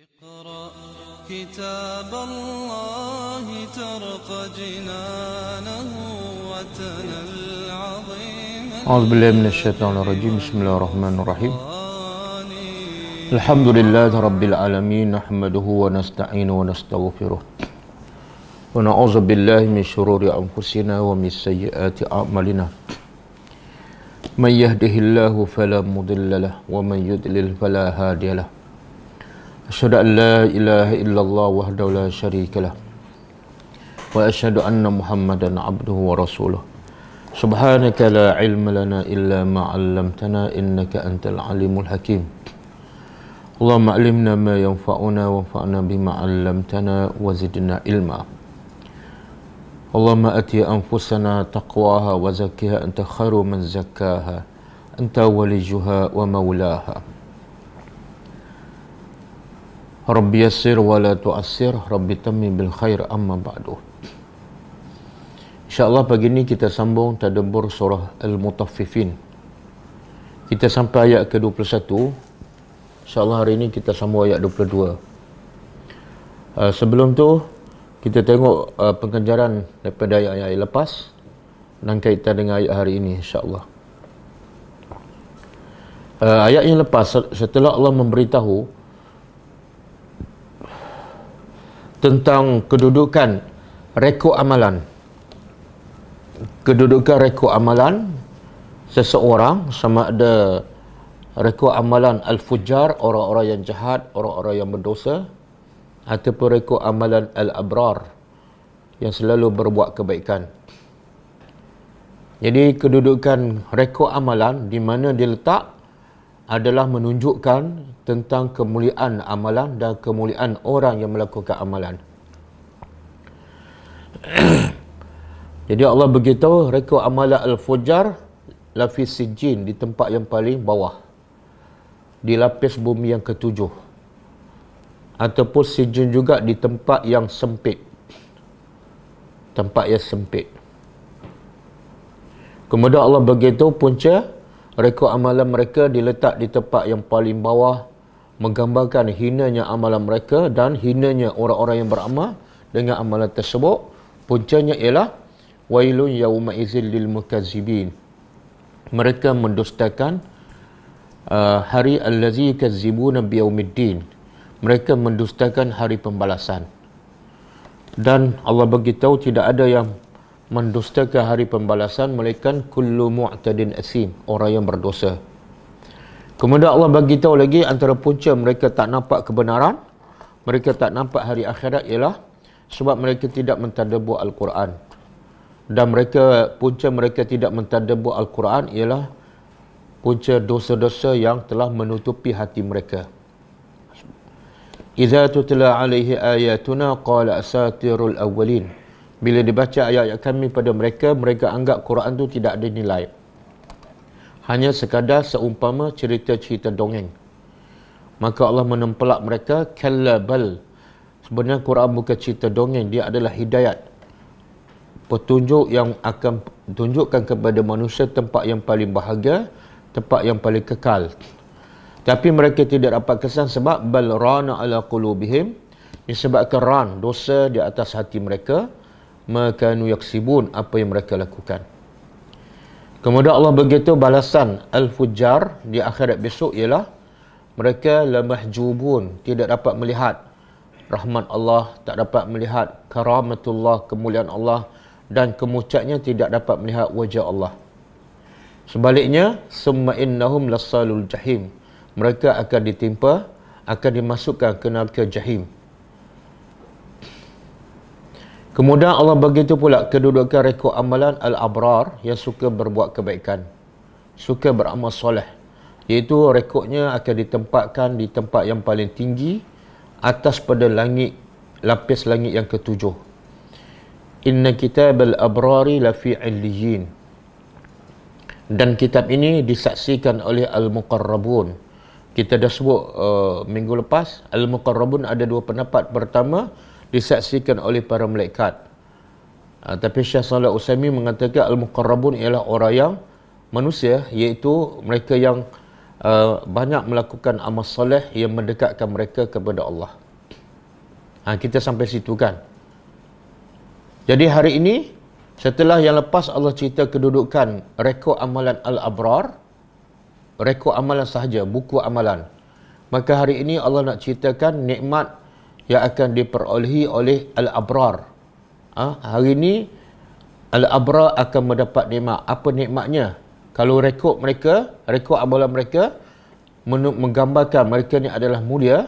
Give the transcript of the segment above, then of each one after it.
اقرأ كتاب الله ترق جنانه وتنى العظيم أعوذ بالله من الشيطان الرجيم. بسم الله الرحمن الرحيم. الحمد لله رب العالمين، نحمده ونستعينه ونستغفره ونعوذ بالله من شرور أنفسنا ومن سيئات أعمالنا. من يهده الله فلا مضل له ومن يضلل فلا هادي له. أشهد أن لا إله إلا الله وحده لا شريك له وأشهد أن محمدا عبده ورسوله. سبحانك لا علم لنا إلا ما علمتنا إنك أنت العليم الحكيم. اللهم علمنا ما ينفعنا وانفعنا بما علمتنا وزدنا علما. اللهم أتي أنفسنا تقواها وزكها أنت خير من زكاها أنت وليها ومولاها. Rabbi yassir wa la tu'assir, Rabbi tammi bil khair, amma ba'du. InsyaAllah pagi ini kita sambung tadabbur surah Al-Mutaffifin. Kita sampai ayat ke-21. InsyaAllah hari ini kita sambung ayat 22. Sebelum tu, kita tengok pengejaran daripada ayat-ayat lepas dan kaitan dengan ayat hari ini, insyaAllah. Ayat yang lepas, setelah Allah memberitahu tentang kedudukan rekod amalan. Kedudukan rekod amalan seseorang, sama ada rekod amalan al-fujjar, orang-orang yang jahat, orang-orang yang berdosa, ataupun rekod amalan al-abrar, yang selalu berbuat kebaikan. Jadi kedudukan rekod amalan di mana dia letak adalah menunjukkan tentang kemuliaan amalan dan kemuliaan orang yang melakukan amalan. Jadi Allah beritahu rekod amalan al-fujjar lafi sijjin, di tempat yang paling bawah, di lapis bumi yang ketujuh, ataupun sijjin juga di tempat yang sempit, tempat yang sempit. Kemudian Allah beritahu punca rekod amalan mereka diletak di tempat yang paling bawah, menggambarkan hinanya amalan mereka dan hinanya orang-orang yang beramal dengan amalan tersebut. Puncanya ialah wailun yauma idzil lil mukazzibin. Mereka mendustakan hari allazi yukazzibuna biyaumiddin. Mereka mendustakan hari pembalasan. Dan Allah beritahu tidak ada yang mendustakan hari pembalasan melainkan kullu mu'tadin asim, orang yang berdosa. Kemudian Allah bagi tahu lagi antara punca mereka tak nampak kebenaran, mereka tak nampak hari akhirat ialah sebab mereka tidak mentadabbur Al-Quran. Dan punca mereka tidak mentadabbur Al-Quran ialah punca dosa-dosa yang telah menutupi hati mereka. Idza tutla alaihi ayatuna qala asatirul awwalin. Bila dibaca ayat-ayat kami pada mereka, mereka anggap Quran tu tidak ada nilai, hanya sekadar seumpama cerita-cerita dongeng. Maka Allah menempelak mereka, kalla bal, sebenarnya Quran bukan cerita dongeng, dia adalah hidayat, petunjuk yang akan tunjukkan kepada manusia tempat yang paling bahagia, tempat yang paling kekal. Tapi mereka tidak dapat kesan sebab bal rana ala qulubihim, disebabkan ran, dosa di atas hati mereka, makanu yaksibun, apa yang mereka lakukan. Kemudian Allah begitu balasan al-fujjar di akhirat besok ialah mereka lamahjubun, tidak dapat melihat rahmat Allah, tak dapat melihat karamatullah, kemuliaan Allah, dan kemucatnya tidak dapat melihat wajah Allah. Sebaliknya, summa innahum lasalul jahim, mereka akan ditimpa, akan dimasukkan ke neraka jahim. Kemudian Allah begitu pula kedudukan rekod amalan al-abrar, yang suka berbuat kebaikan, suka beramal soleh, iaitu rekodnya akan ditempatkan di tempat yang paling tinggi atas pada langit, lapis langit yang ketujuh. Inna kitabal abrari lafi illiyin. Dan kitab ini disaksikan oleh al-muqarrabun. Kita dah sebut minggu lepas, al-muqarrabun ada dua pendapat. Pertama, disaksikan oleh para malaikat. Tapi Syekh Shalih Al-Utsaimin mengatakan al-muqarrabun ialah orang yang manusia, iaitu mereka yang banyak melakukan amal soleh yang mendekatkan mereka kepada Allah. Kita sampai situ kan. Jadi hari ini, setelah yang lepas Allah cerita kedudukan rekod amalan Al-Abrar, rekod amalan sahaja, buku amalan. Maka hari ini Allah nak ceritakan nikmat yang akan diperolehi oleh Al-Abrar. Hari ini Al-Abrar akan mendapat nikmat. Apa nikmatnya? Kalau rekod mereka, rekod amalan mereka menggambarkan mereka ni adalah mulia,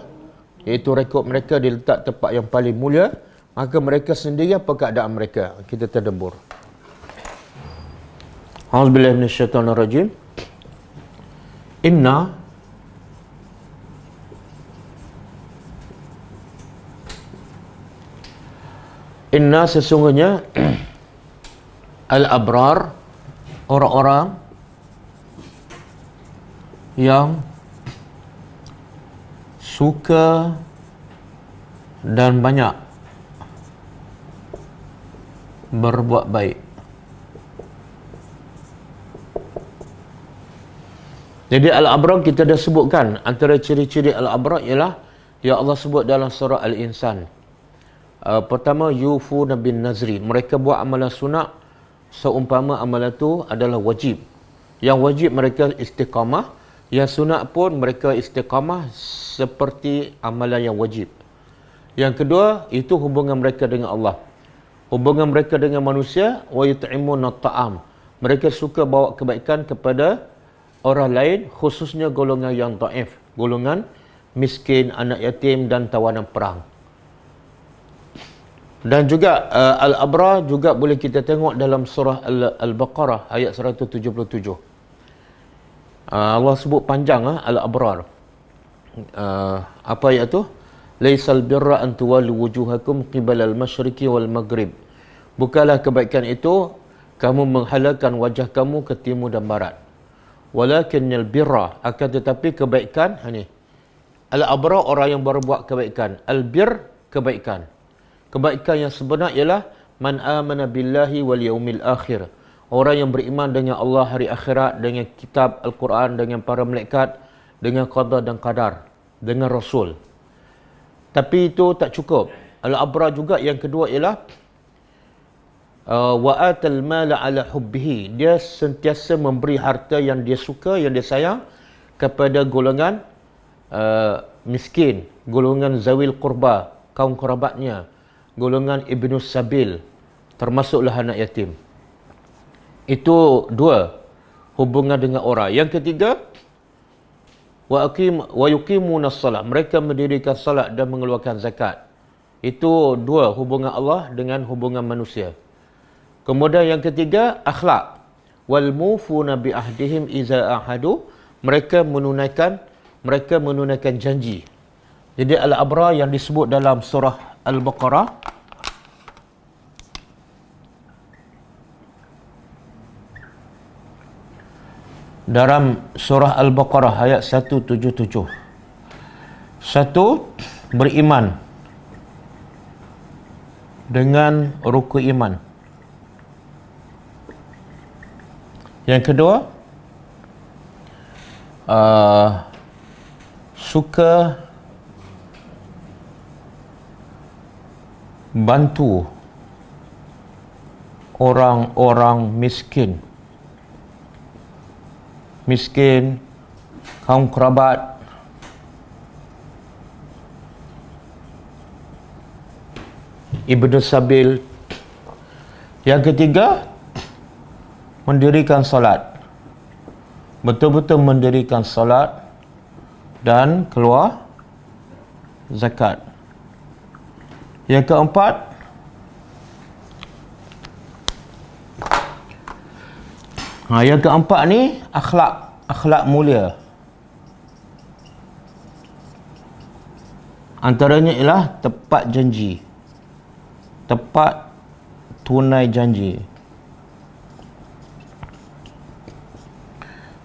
iaitu rekod mereka diletak tempat yang paling mulia, maka mereka sendiri apa keadaan mereka? Kita tadabbur. A'udzubillahi minasyaitonirrajim. Inna sesungguhnya Al-Abrar, orang-orang yang suka dan banyak berbuat baik. Jadi Al-Abrar kita dah sebutkan, antara ciri-ciri Al-Abrar ialah yang Allah sebut dalam surah Al-Insan. Pertama, yufuna bin nazri, mereka buat amalan sunat seumpama amalan itu adalah wajib. Yang wajib mereka istiqamah, yang sunat pun mereka istiqamah seperti amalan yang wajib. Yang kedua, itu hubungan mereka dengan Allah. Hubungan mereka dengan manusia, wa yut'imuna ta'am, mereka suka bawa kebaikan kepada orang lain, khususnya golongan yang dhaif, golongan miskin, anak yatim dan tawanan perang. Dan juga Al-Abrar juga boleh kita tengok dalam surah Al-Baqarah ayat 177. Allah sebut panjang Al-Abrar. Apa ayat tu? Laisal birra an tuwallu wujuhakum qibala al-masyriqi wal maghrib. Bukanlah kebaikan itu kamu menghalalkan wajah kamu ke timur dan barat. Walakinnal birra, akan tetapi kebaikan ni. Al-Abrar orang yang berbuat kebaikan. Al-bir kebaikan. Kebaikan yang sebenar ialah man amana billahi wal yaumil akhir. Orang yang beriman dengan Allah, hari akhirat, dengan kitab Al-Quran, dengan para malaikat, dengan qada dan qadar, dengan Rasul. Tapi itu tak cukup. Al-Abrar juga yang kedua ialah wa atal mala ala hubbihi. Dia sentiasa memberi harta yang dia suka, yang dia sayang kepada golongan miskin, golongan zawil qurba, kaum kerabatnya, golongan ibnu sabil, termasuklah anak yatim. Itu dua, hubungan dengan orang. Yang ketiga, wa yuqimuna shalah, mereka mendirikan salat dan mengeluarkan zakat. Itu dua, hubungan Allah dengan hubungan manusia. Kemudian yang ketiga, akhlak. Wal mufuna bi ahdihim iza ahadu, mereka menunaikan janji. Jadi Al-Abrar yang disebut dalam surah Al-Baqarah dalam surah Al-Baqarah ayat 177. Satu, beriman dengan rukun iman. Yang kedua, suka bantu orang-orang miskin, kaum kerabat, ibnu sabil. Yang ketiga, mendirikan salat, betul-betul mendirikan salat dan keluar zakat. Yang keempat, ni akhlak mulia. Antaranya ialah tepat janji, tepat tunai janji.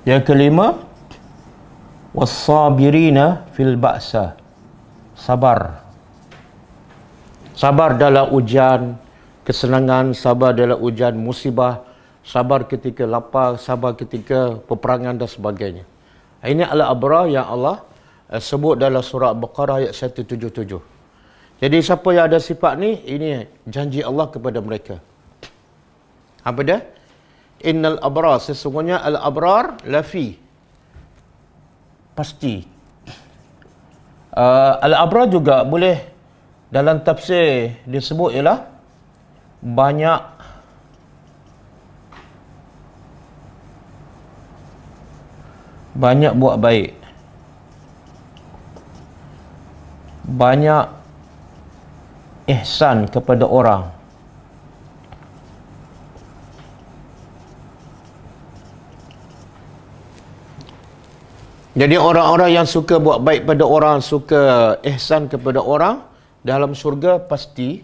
Yang kelima, was-sabirina fil ba'sa, sabar dalam ujian kesenangan, sabar dalam ujian musibah, sabar ketika lapar, sabar ketika peperangan dan sebagainya. Ini al-abrar yang Allah sebut dalam surah Al-Baqarah ayat 177. Jadi siapa yang ada sifat ni, ini janji Allah kepada mereka. Apa dia? Innal abrar, sesungguhnya al-abrar lafi, pasti. Al-abrar juga boleh dalam tafsir disebut ialah banyak buat baik, banyak ihsan kepada orang. Jadi orang-orang yang suka buat baik pada orang, suka ihsan kepada orang, dalam syurga pasti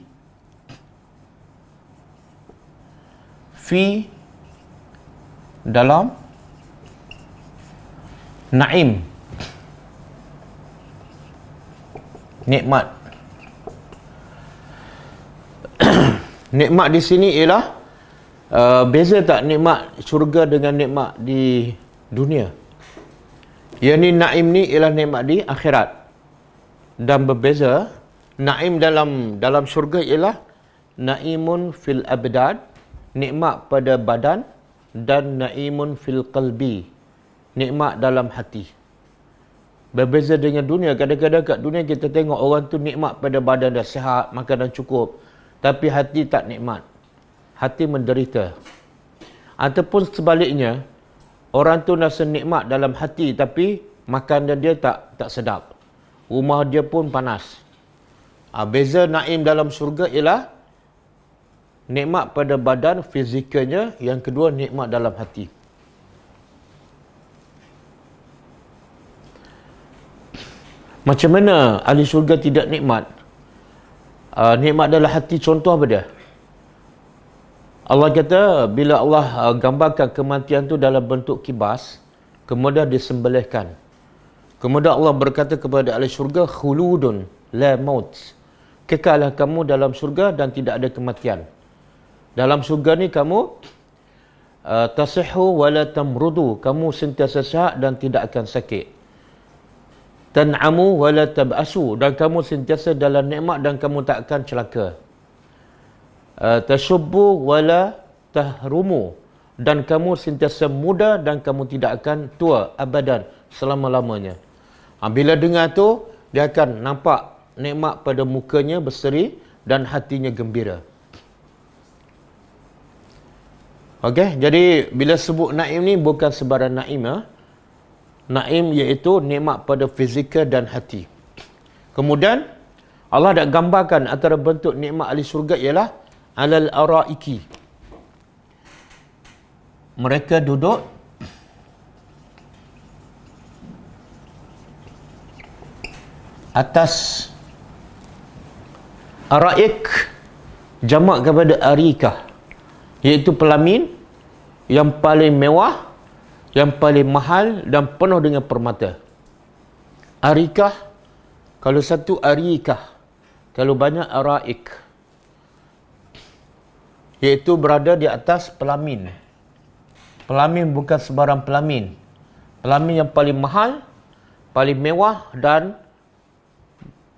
fi dalam naim, nikmat. Nikmat di sini ialah beza tak nikmat syurga dengan nikmat di dunia? Yang ni naim ni ialah nikmat di akhirat. Dan berbeza, naim dalam syurga ialah naimun fil abdad, nikmat pada badan, dan naimun fil qalbi, nikmat dalam hati. Berbeza dengan dunia. Kadang-kadang kat dunia kita tengok orang tu nikmat pada badan dah sihat, makanan cukup, tapi hati tak nikmat. Hati menderita. Ataupun sebaliknya, orang tu rasa nikmat dalam hati tapi makanan dia tak sedap. Rumah dia pun panas. Beza naim dalam syurga ialah nikmat pada badan fizikalnya, yang kedua nikmat dalam hati. Macam mana ahli syurga tidak nikmat? Nikmat dalam hati, contoh apa dia? Allah kata, bila Allah gambarkan kematian tu dalam bentuk kibas, kemudian disembelihkan. Kemudian Allah berkata kepada ahli syurga, khuludun la maut. Kekallah kamu dalam syurga dan tidak ada kematian. Dalam syurga ni kamu tasihhu wala tamrudu, kamu sentiasa sihat dan tidak akan sakit. Tan'amu wala tab'asu, dan kamu sentiasa dalam nikmat dan kamu tak akan celaka. Tashubbu wala tahrumu, dan kamu sentiasa muda dan kamu tidak akan tua abadan, selama-lamanya. Bila dengar tu, dia akan nampak nikmat pada mukanya berseri dan hatinya gembira. Okey, jadi bila sebut naim ni bukan sebarang naim. Naim iaitu nikmat pada fizikal dan hati. Kemudian Allah dah gambarkan antara bentuk nikmat ahli syurga ialah alal araiki. Mereka duduk atas araik, jamak kepada arikah, iaitu pelamin yang paling mewah, yang paling mahal dan penuh dengan permata. Arikah, kalau satu arikah, kalau banyak araik, iaitu berada di atas pelamin. Pelamin bukan sebarang pelamin. Pelamin yang paling mahal, paling mewah dan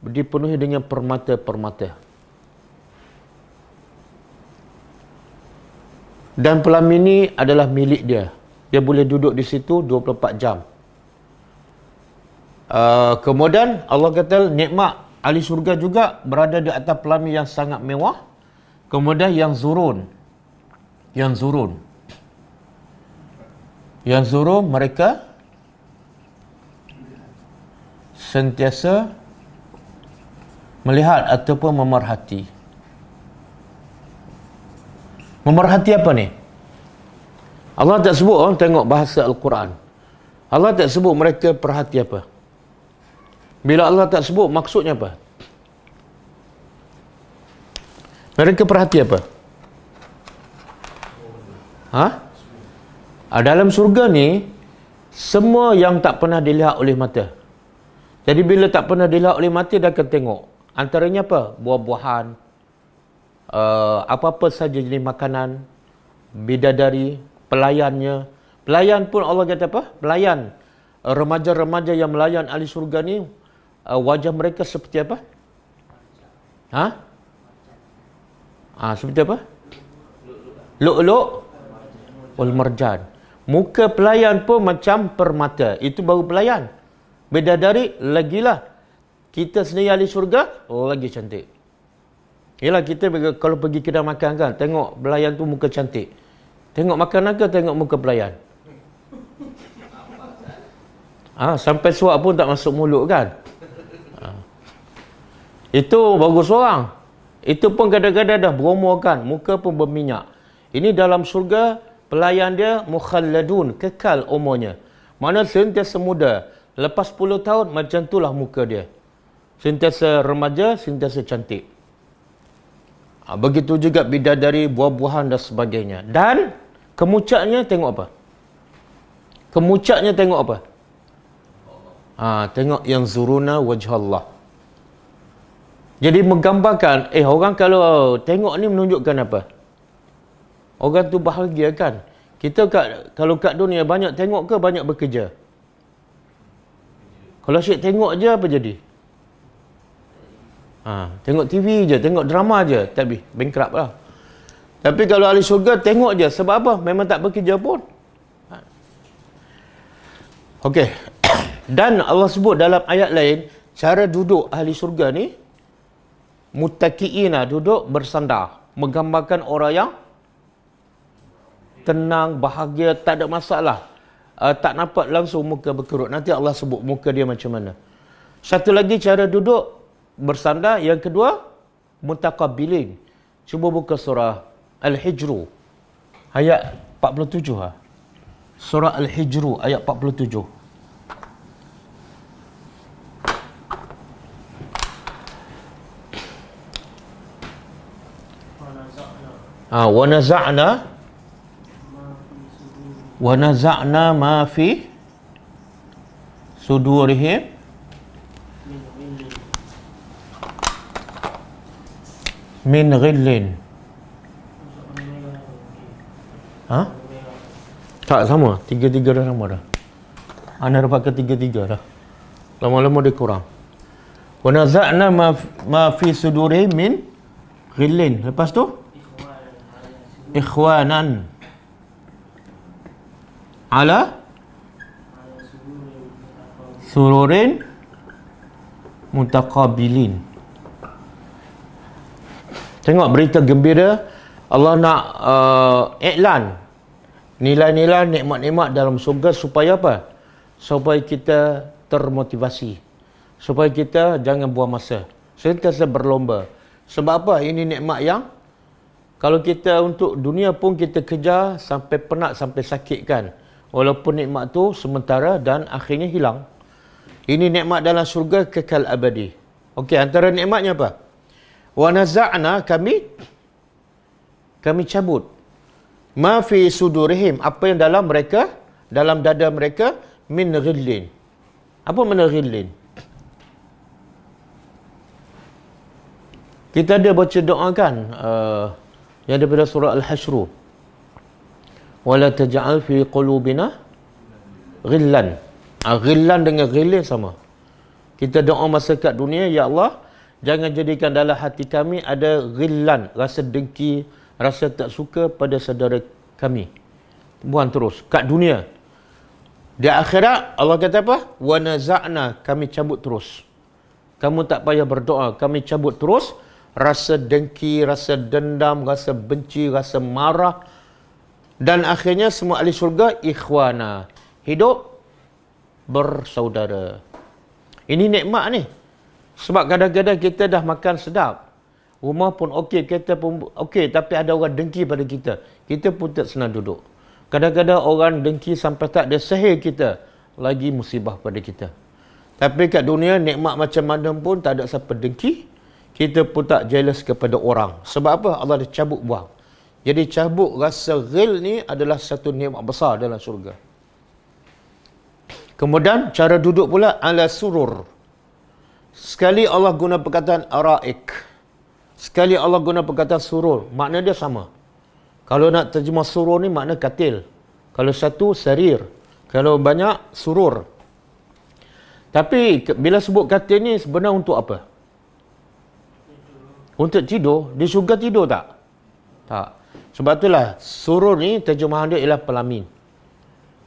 dipenuhi dengan permata-permata. Dan pelamin ini adalah milik dia. Dia boleh duduk di situ 24 jam. Kemudian Allah kata nikmat ahli syurga juga berada di atas pelamin yang sangat mewah. Kemudian yang zurun. Yang zurun mereka sentiasa melihat ataupun memerhati. Memerhati apa ni? Allah tak sebut orang tengok bahasa Al-Quran. Allah tak sebut mereka perhati apa. Bila Allah tak sebut, maksudnya apa? Mereka perhati apa? Dalam surga ni, semua yang tak pernah dilihat oleh mata. Jadi bila tak pernah dilihat oleh mata, dia akan tengok. Antaranya apa? Buah-buahan, apa-apa saja jenis makanan, bidadari, pelayannya. Pelayan pun Allah kata apa? Pelayan remaja-remaja yang melayan ahli syurga ni wajah mereka seperti apa? Seperti apa? Lu'lu' wal marjan. Muka pelayan pun macam permata. Itu baru pelayan. Bidadari lagilah. Kita sendiri ahli syurga lagi cantik. Yalah, kita kalau pergi kedai makan kan, tengok pelayan tu muka cantik. Tengok makanan ke tengok muka pelayan? Sampai suap pun tak masuk mulut kan? Itu bagus orang. Itu pun kadang-kadang dah beromokan, muka pun berminyak. Ini dalam surga, pelayan dia mukhalladun, kekal umurnya. Mana sentiasa muda. Lepas 10 tahun, macam itulah muka dia. Sentiasa remaja, sentiasa cantik. Begitu juga bidadari, buah-buahan dan sebagainya. Dan kemucaknya tengok apa? Kemucaknya tengok apa? Tengok yang zuruna wajah Allah. Jadi menggambarkan, orang kalau tengok ni menunjukkan apa? Orang tu bahagia kan? Kita kalau kat dunia banyak tengok ke banyak bekerja? Kalau asyik tengok je apa jadi? Tengok TV je, tengok drama je, tapi bankrupt lah. Tapi kalau ahli syurga tengok je, sebab apa? Memang tak bekerja pun. Okey. Dan Allah sebut dalam ayat lain, cara duduk ahli syurga ni, muttaqiina, duduk bersandar. Menggambarkan orang yang tenang, bahagia, tak ada masalah. Tak nampak langsung muka berkerut. Nanti Allah sebut muka dia macam mana. Satu lagi cara duduk bersandar. Yang kedua, mutaqabilin. Cuba buka surah Al-Hijru. Ayat 47. Surah Al-Hijru, ayat 47. Wa naza'na ma fi sudurihim min ghillin. Tak sama, tiga-tiga dah sama dah. Ana dapat ke tiga-tiga dah. Lama-lama dia kurang. Wa naza'na ma fi sudurihim min ghillin. Lepas tu ikhwanan ala sururin mutaqabilin. Tengok berita gembira. Allah nak iklan nilai-nilai nikmat-nikmat dalam surga supaya apa? Supaya kita termotivasi. Supaya kita jangan buang masa. Sentiasa berlomba. Sebab apa? Ini nikmat yang kalau kita untuk dunia pun kita kejar sampai penat, sampai sakit kan. Walaupun nikmat tu sementara dan akhirnya hilang. Ini nikmat dalam syurga kekal abadi. Okey, antara nikmatnya apa? Wa naza'na, kami cabut. Ma fi sudurihim, apa yang dalam mereka, dalam dada mereka, min ghillin. Apa mana ghillin? Kita ada baca doa kan, yang daripada surah Al-Hasyr. Wala taj'al fi qulubina ghillan. Ghillan dengan ghillin sama. Kita doa masa kat dunia, ya Allah, jangan jadikan dalam hati kami ada ghillan, rasa dengki, rasa tak suka pada saudara kami. Buang terus kat dunia. Di akhirat Allah kata apa? Wa naza'na, kami cabut terus. Kamu tak payah berdoa, kami cabut terus rasa dengki, rasa dendam, rasa benci, rasa marah. Dan akhirnya semua ahli syurga ikhwana, hidup bersaudara. Ini nikmat ni. Sebab kadang-kadang kita dah makan sedap, rumah pun okey, kereta pun okey, tapi ada orang dengki pada kita, kita pun tak senang duduk. Kadang-kadang orang dengki sampai tak ada sihir kita, lagi musibah pada kita. Tapi kat dunia nikmat macam mana pun tak ada siapa dengki, kita pun tak jealous kepada orang. Sebab apa? Allah dah cabut buang. Jadi cabut rasa ghil ni adalah satu nikmat besar dalam syurga. Kemudian cara duduk pula ala surur. Sekali Allah guna perkataan araik, sekali Allah guna perkataan surur, makna dia sama. Kalau nak terjemah surur ni makna katil. Kalau satu sarir, kalau banyak surur. Tapi bila sebut katil ni sebenarnya untuk apa? Untuk tidur. Di syurga tidur tak? Tak. Sebab itulah surur ni terjemahan dia ialah pelamin.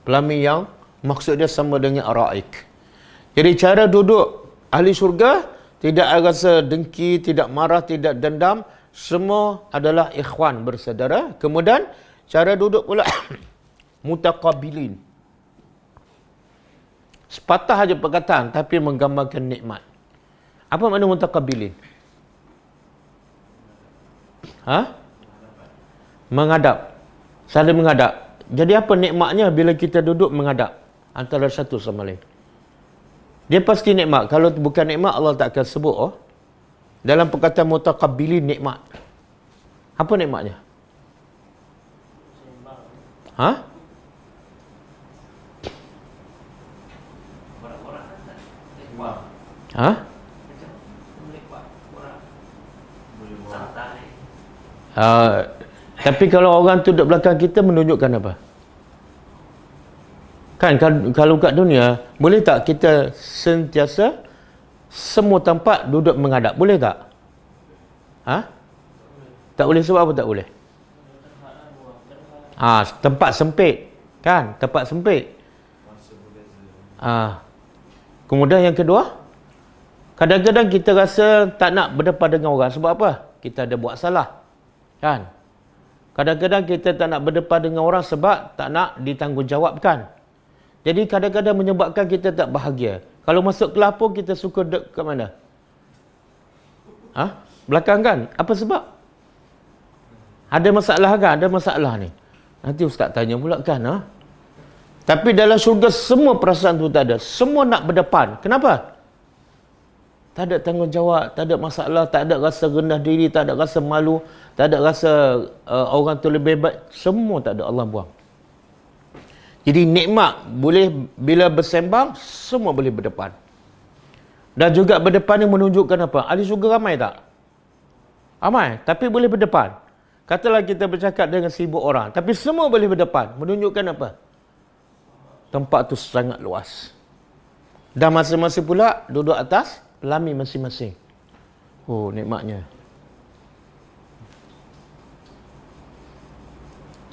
Pelamin yang maksud dia sama dengan araik. Jadi cara duduk ahli syurga tidak rasa dengki, tidak marah, tidak dendam, semua adalah ikhwan, bersaudara. Kemudian cara duduk pula mutaqabilin. Sepatah aja perkataan tapi menggambarkan nikmat. Apa makna mutaqabilin? Menghadap. Saling menghadap. Jadi apa nikmatnya bila kita duduk menghadap antara satu sama lain? Dia pasti nikmat. Kalau bukan nikmat, Allah tak akan sebut. Dalam perkataan mutaqabilin nikmat. Apa nikmatnya? Tapi kalau orang tu duduk belakang kita menunjukkan apa? Kan kalau kat dunia, boleh tak kita sentiasa semua tempat duduk menghadap? Boleh tak? Tak boleh. Sebab apa tak boleh? Tempat sempit. Kan? Tempat sempit. Kemudian yang kedua, kadang-kadang kita rasa tak nak berdepan dengan orang. Sebab apa? Kita ada buat salah. Kan? Kadang-kadang kita tak nak berdepan dengan orang sebab tak nak ditanggungjawabkan. Jadi kadang-kadang menyebabkan kita tak bahagia. Kalau masuk kelas pun kita suka duduk kat mana? Belakang kan? Apa sebab? Ada masalah kan? Ada masalah ni. Nanti ustaz tanya pula kan? Tapi dalam syurga semua perasaan tu tak ada. Semua nak berdepan. Kenapa? Tak ada tanggungjawab, tak ada masalah, tak ada rasa rendah diri, tak ada rasa malu, tak ada rasa orang tu lebih baik. Semua tak ada, Allah buang. Jadi nikmat boleh bila bersembang, semua boleh berdepan. Dan juga berdepan ni menunjukkan apa? Ahli syurga ramai tak? Ramai, tapi boleh berdepan. Katalah kita bercakap dengan 1000 orang, tapi semua boleh berdepan. Menunjukkan apa? Tempat tu sangat luas. Dan masing-masing pula duduk atas pelami masing-masing. Nikmatnya.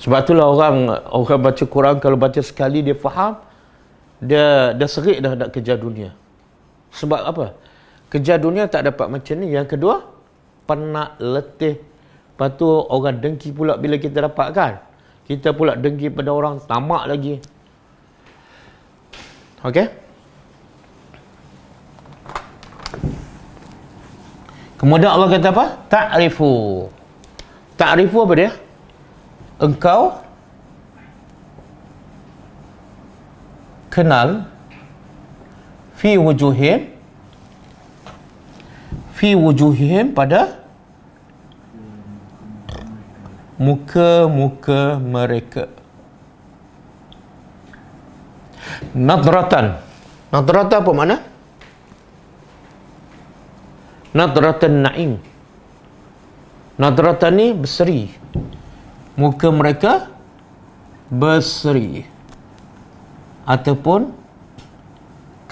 Sebab itulah orang baca Quran, kalau baca sekali dia faham, dia serik dah nak kejar dunia. Sebab apa? Kejar dunia tak dapat macam ni. Yang kedua, penat, letih. Lepas tu orang dengki pula bila kita dapat kan. Kita pula dengki pada orang, tamak lagi. Okey? Kemudian Allah kata apa? Ta'rifu. Ta'rifu apa dia? Engkau kenal fi wujuhihim pada muka-muka mereka. Nadratan. Nadratan apa makna? Nadratan na'im. Nadratan ni berseri. Muka mereka berseri. Ataupun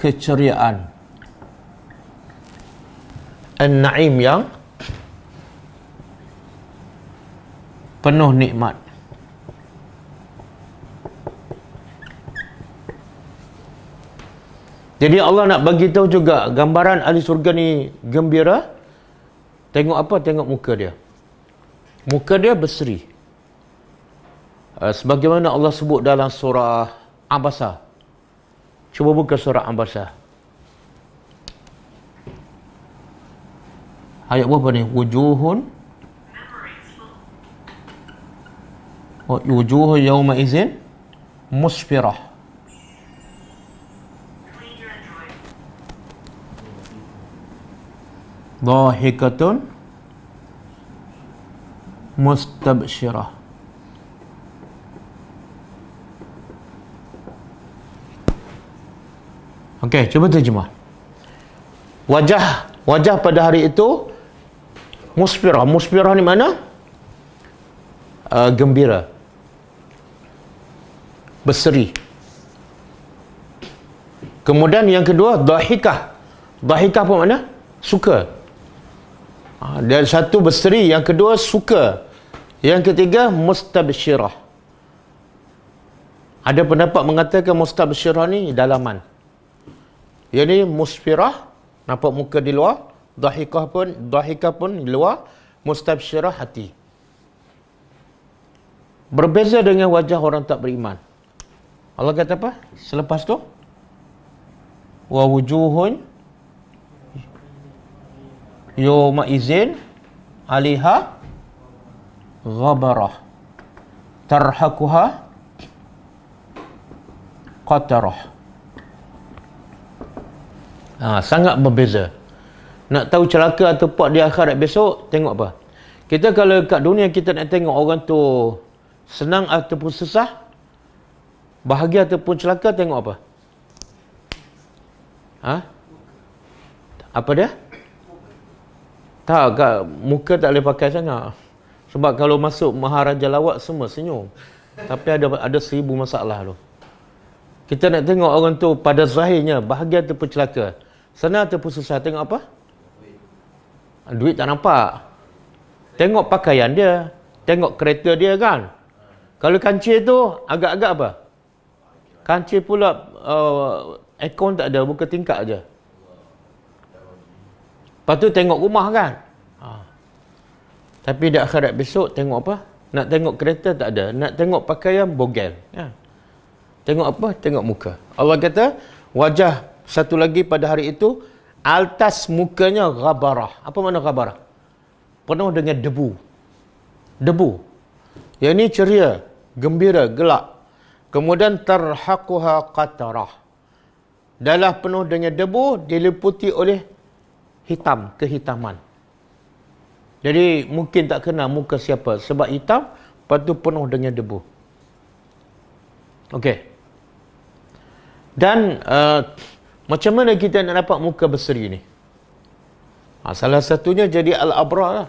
keceriaan. An-na'im yang penuh nikmat. Jadi Allah nak bagi tahu juga gambaran ahli syurga ni gembira. Tengok apa? Tengok muka dia. Muka dia berseri. Sebagaimana Allah sebut dalam surah Abasa. Cuba buka surah Abasa. Ayat berapa ni? Wujuhun yawma izin musfirah. Dhahikatun mustabsyirah. Okey, cuba terjemah. Wajah pada hari itu musfirah. Musfirah ni mana? Gembira. Berseri. Kemudian yang kedua, dahikah. Dahikah apa makna? Suka. Dan satu berseri, yang kedua suka. Yang ketiga, mustabsyirah. Ada pendapat mengatakan mustabsyirah ni dalaman. Yang ni musfirah, nampak muka di luar. Dahikah pun di luar. Mustabsyirah, hati. Berbeza dengan wajah orang tak beriman. Allah kata apa? Selepas tu, wa wujuhun yawma izin 'alaiha ghabarah tarhaquha qatarah. Sangat berbeza. Nak tahu celaka atau puak di akhirat besok, tengok apa? Kita kalau kat dunia kita nak tengok orang tu senang ataupun susah, bahagia ataupun celaka, tengok apa? Apa dia? Tak, muka tak boleh pakai sangat. Sebab kalau masuk Maharaja Lawak semua senyum. Tapi ada 1000 masalah tu. Kita nak tengok orang tu pada zahirnya bahagia ataupun celaka, senang ataupun susah, tengok apa? Duit tak nampak. Tengok pakaian dia, tengok kereta dia kan. Kalau kancil tu agak-agak apa? Kancil pula aircon tak ada, buka tingkap je. Lepas tu tengok rumah kan. Tapi di akhirat besok tengok apa? Nak tengok kereta tak ada, nak tengok pakaian bogel. Tengok apa? Tengok muka. Allah kata wajah satu lagi pada hari itu, atas mukanya ghabarah. Apa makna ghabarah? Penuh dengan debu. Debu. Yang ini ceria, gembira, gelak. Kemudian tarhaquha qatarah. Dalam penuh dengan debu, diliputi oleh hitam, kehitaman. Jadi mungkin tak kenal muka siapa sebab hitam, lepas tu penuh dengan debu. Okey. Dan macam mana kita nak dapat muka berseri ni? Salah satunya jadi al-abrar lah.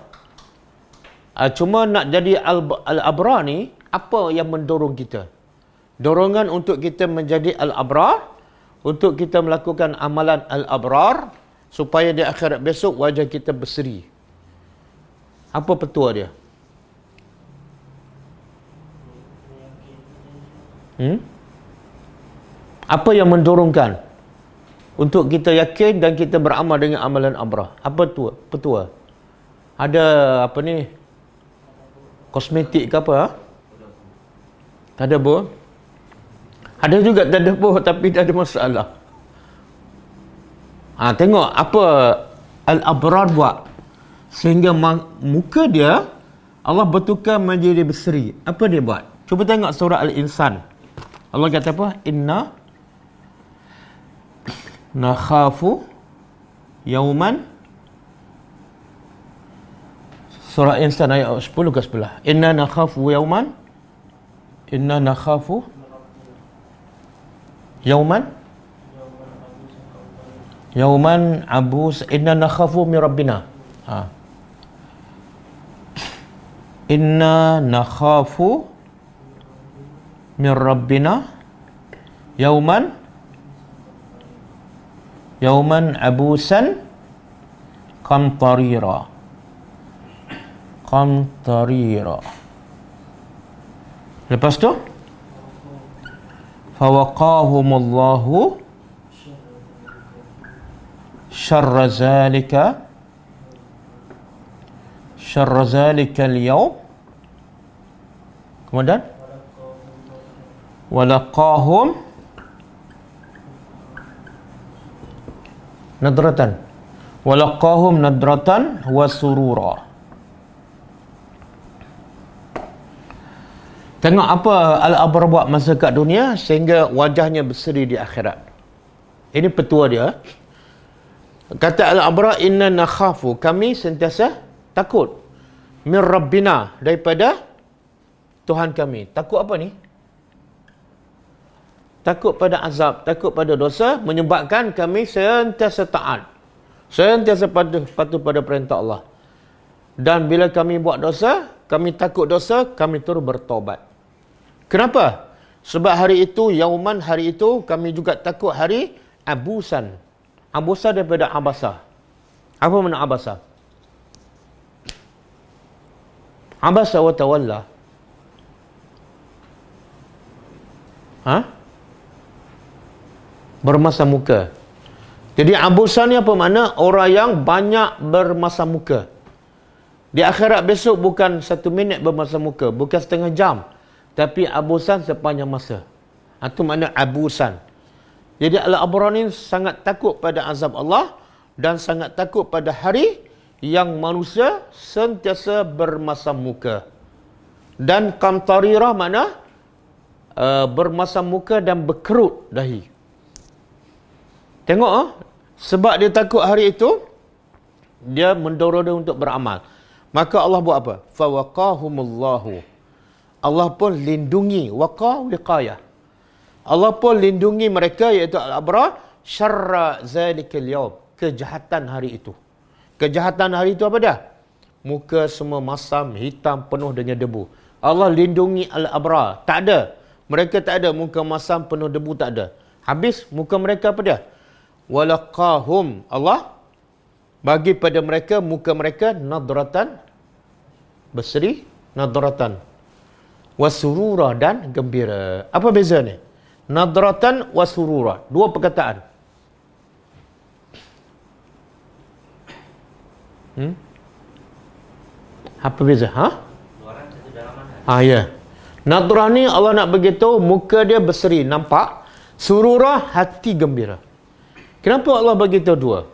Cuma nak jadi al-abrar ni, apa yang mendorong kita? Dorongan untuk kita menjadi al-abrar, untuk kita melakukan amalan al-abrar, supaya di akhirat besok wajah kita berseri. Apa petua dia? Apa yang mendorongkan untuk kita yakin dan kita beramal dengan amalan abrar? Apa petua? Ada apa ni? Kosmetik ke apa? Tak ada pun. Ada juga tak ada pun, tapi tak ada masalah. Tengok apa al-abrar buat sehingga muka dia Allah bertukar menjadi berseri. Apa dia buat? Cuba tengok surah Al-Insan. Allah kata apa? Inna nakhafu yauman. Surah Al-Insan ayat 10 ke 11. Inna nakhafu yauman. Inna nakhafu yauman. Yauman abus. Inna nakhafu min rabbina. Inna nakhafu min rabbina yauman abusan qamtarira. Lepas tu fawaqahumullahu syarra zalika al-yawm. Kemudian walaqahum nadratan wa surura. Tengok apa al-abrar buat masa kat dunia sehingga wajahnya berseri di akhirat. Ini petua dia. Kata al-abrar, inna nakhafu, kami sentiasa takut, min rabbina, daripada Tuhan kami. Takut apa ni? Takut pada azab, takut pada dosa, menyebabkan kami sentiasa taat, sentiasa patuh pada perintah Allah. Dan bila kami buat dosa, kami takut dosa, kami terus bertaubat. Kenapa? Sebab hari itu, yauman, hari itu, kami juga takut hari abusan. Abusa daripada abasa. Apa makna abasa? Abasa wa tawalla. Bermasa muka. Jadi abusan ni apa makna? Orang yang banyak bermasa muka. Di akhirat besok bukan 1 minit bermasa muka, bukan setengah jam, tapi abusan sepanjang masa. Itu makna abusan. Jadi al-abrar ni sangat takut pada azab Allah dan sangat takut pada hari yang manusia sentiasa bermasam muka. Dan kamtarirah makna bermasam muka dan berkerut dahi. Tengok sebab dia takut hari itu, dia mendorong dia untuk beramal. Maka Allah buat apa? Fawaqahumullahu. Allah pun lindungi, waqa wiqayah. Allah pun lindungi mereka iaitu al-abrar syarra zalikal yaum, kejahatan hari itu. Kejahatan hari itu apa dah? Muka semua masam, hitam, penuh dengan debu. Allah lindungi al-abrar. Tak ada. Mereka tak ada muka masam, penuh debu, tak ada. Habis muka mereka apa dah? Walaqahum. Allah bagi pada mereka, muka mereka nadratan, berseri, nadratan. Wasurura, dan gembira. Apa beza ni? Nadratan wasurura. Dua perkataan. Apa beza? Ya. Nadrah ni Allah nak beritahu muka dia berseri, nampak. Sururah, hati gembira. Kenapa Allah beritahu dua?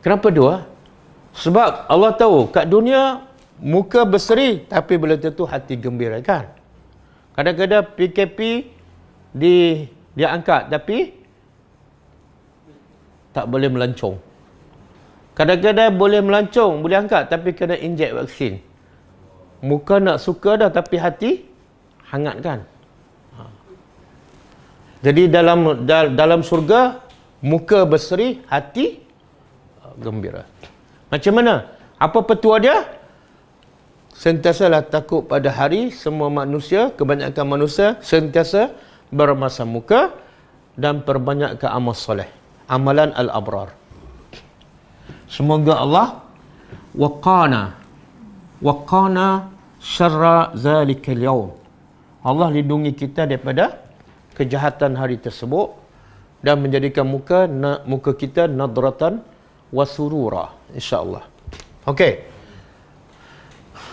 Kenapa dua? Sebab Allah tahu kat dunia muka berseri tapi belum tentu hati gembira, kan? Kadang-kadang PKP dia angkat tapi tak boleh melancong. Kadang-kadang boleh melancong, boleh angkat tapi kena injek vaksin. Muka nak suka dah tapi hati hangat, kan? Jadi dalam surga muka berseri, hati gembira. Macam mana? Apa petua dia? Sentiasalah takut pada hari semua manusia, kebanyakan manusia sentiasa bermasam muka dan perbanyakkan amal soleh. Amalan al-abrar. Semoga Allah waqana syarra zalikal yaum. Allah lindungi kita daripada kejahatan hari tersebut dan menjadikan muka kita nadratan wasurura, insya-Allah. Okey.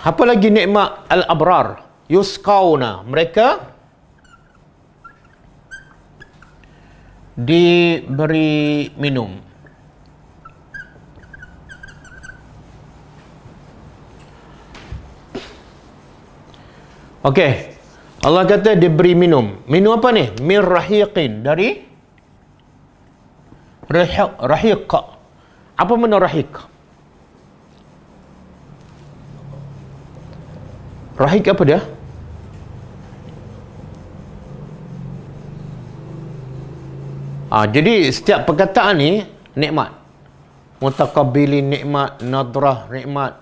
Apa lagi nikmat al-abrar? Yusqauna, mereka diberi minum. Okey. Allah kata diberi minum. Minum apa ni? Min rahiqin, dari rahiq. Apa makna rahiq? Rahiq apa dia? Jadi setiap perkataan ni nikmat. Mutaqabilin nikmat, nadrah nikmat.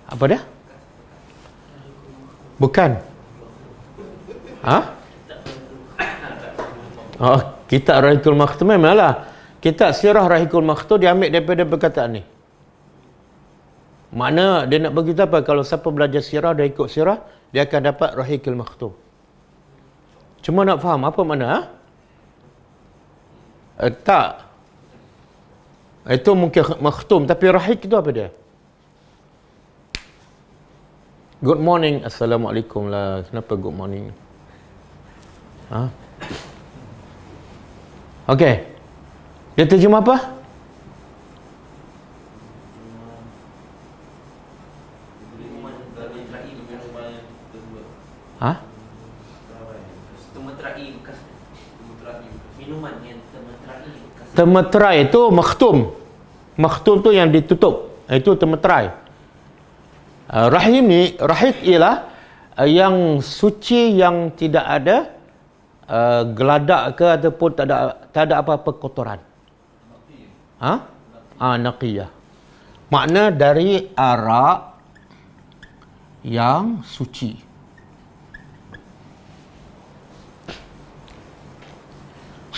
Apa dia? Bukan. Kitab Rahikul Makhtum memanglah. Kitab Sirah Rahikul Makhtum diambil daripada perkataan ni. Makna dia nak beritahu apa? Kalau siapa belajar sirah, dia ikut sirah, dia akan dapat Rahikul Makhtum. Cuma nak faham apa makna? Tak. Itu mungkin makhtum, tapi rahik itu apa dia? Good morning. Assalamualaikum lah. Kenapa good morning? Okey. Dia terjemah apa? Temeterai itu makhtum. Makhtum tu yang ditutup. Itu temeterai. Rahim ni, rahik ialah yang suci, yang tidak ada geladak ke ataupun tak ada apa-apa kotoran. Naqiyah. Makna dari arak yang suci.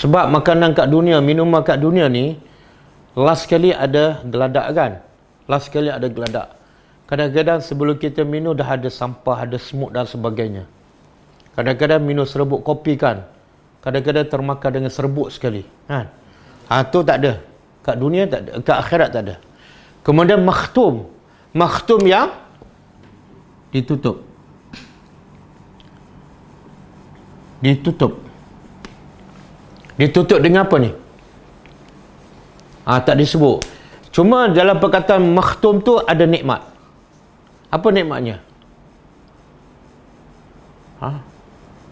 Sebab makanan kat dunia, minuman kat dunia ni, last sekali ada geladak kan? Last sekali ada geladak. Kadang-kadang sebelum kita minum dah ada sampah, ada semut dan sebagainya. Kadang-kadang minum serbuk kopi kan? Kadang-kadang termakan dengan serbuk sekali. Kan? Tu tak ada. Kat dunia tak ada. Kat akhirat tak ada. Kemudian makhtum. Makhtum yang ditutup. Ditutup. Ditutup dengan apa ni? Tak disebut. Cuma dalam perkataan makhtum tu ada nikmat. Apa nikmatnya?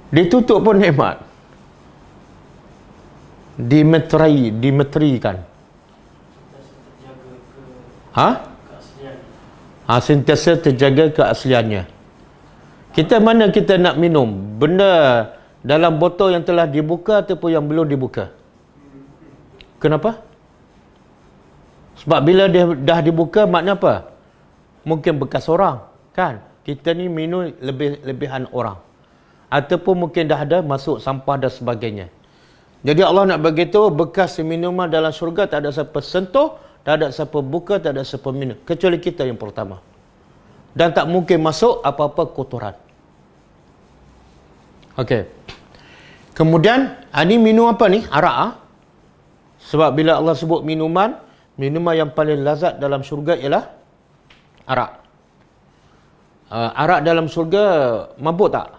Ditutup pun nikmat. Dimeterikan. Sentiasa terjaga keasliannya. Mana kita nak minum? Benda dalam botol yang telah dibuka ataupun yang belum dibuka? Kenapa? Sebab bila dia dah dibuka, makna apa? Mungkin bekas orang, kan? Kita ni minum lebihan orang. Ataupun mungkin dah ada masuk sampah dan sebagainya. Jadi Allah nak beritahu bekas minuman dalam syurga tak ada siapa sentuh, tak ada siapa buka, tak ada siapa minum. Kecuali kita yang pertama. Dan tak mungkin masuk apa-apa kotoran. Okey. Kemudian, ini minum apa ni? Arak. Sebab bila Allah sebut minuman yang paling lazat dalam syurga ialah arak. Arak dalam syurga mabuk tak?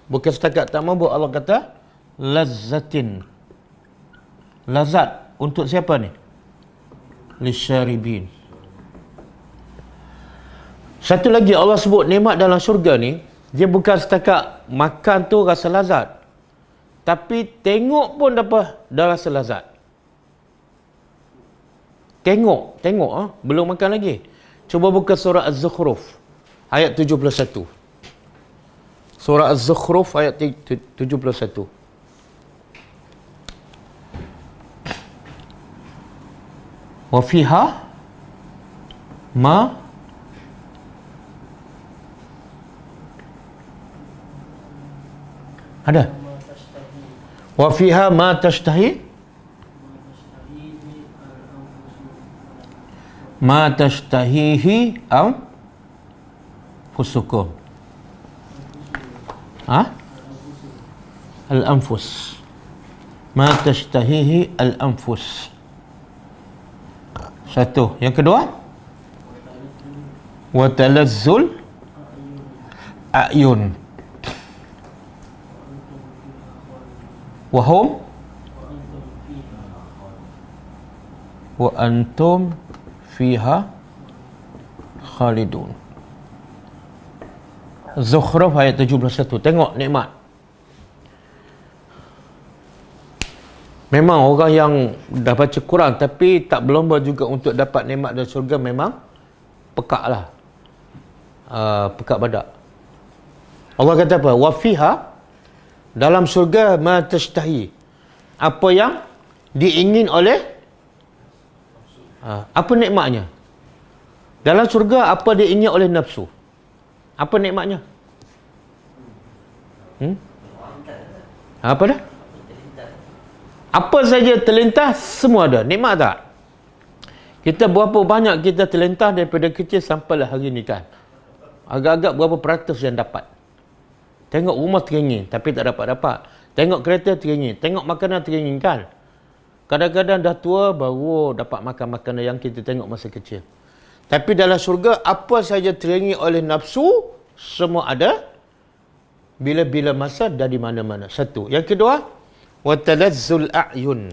Bukan setakat tak mabuk, Allah kata lazzatin. Lazat untuk siapa ni? Lisyaribin. Satu lagi Allah sebut nikmat dalam syurga ni, dia bukan setakat makan tu rasa lazat, tapi tengok pun dah rasa lazat. Tengok, belum makan lagi. Cuba buka surah Az-Zukhruf ayat 71. Surah Az-Zukhruf ayat 71. Wa fiha ma ada. Wa fiha ma tashtahi ma tashtahihi fusukum. Al-anfus. Ma tashtahihi al-anfus. Satu. Yang kedua, wa talazzul a'yun. Wa antum fiha khalidun. Zukhruf ayat 71. Tengok nikmat. Memang orang yang dah baca Quran tapi tak berlomba juga untuk dapat nikmat dari syurga memang pekak lah. Pekak badak. Allah kata apa? Wa fiha, dalam syurga ma tashtahi, apa yang diingin oleh apa nikmatnya? Dalam syurga apa diingin oleh nafsu? Apa nikmatnya? Apa dah? Apa saja terlintas, semua ada. Nikmat tak? Kita berapa banyak kita terlintas daripada kecil sampailah hari ni kan? Agak-agak berapa peratus yang dapat? Tengok rumah teringin, tapi tak dapat-dapat. Tengok kereta teringin, tengok makanan teringin kan? Kadang-kadang dah tua, baru dapat makan makanan yang kita tengok masa kecil. Tapi dalam syurga, apa saja teringin oleh nafsu, semua ada. Bila-bila masa, dari mana-mana. Satu. Yang kedua, wa talazzul a'yun.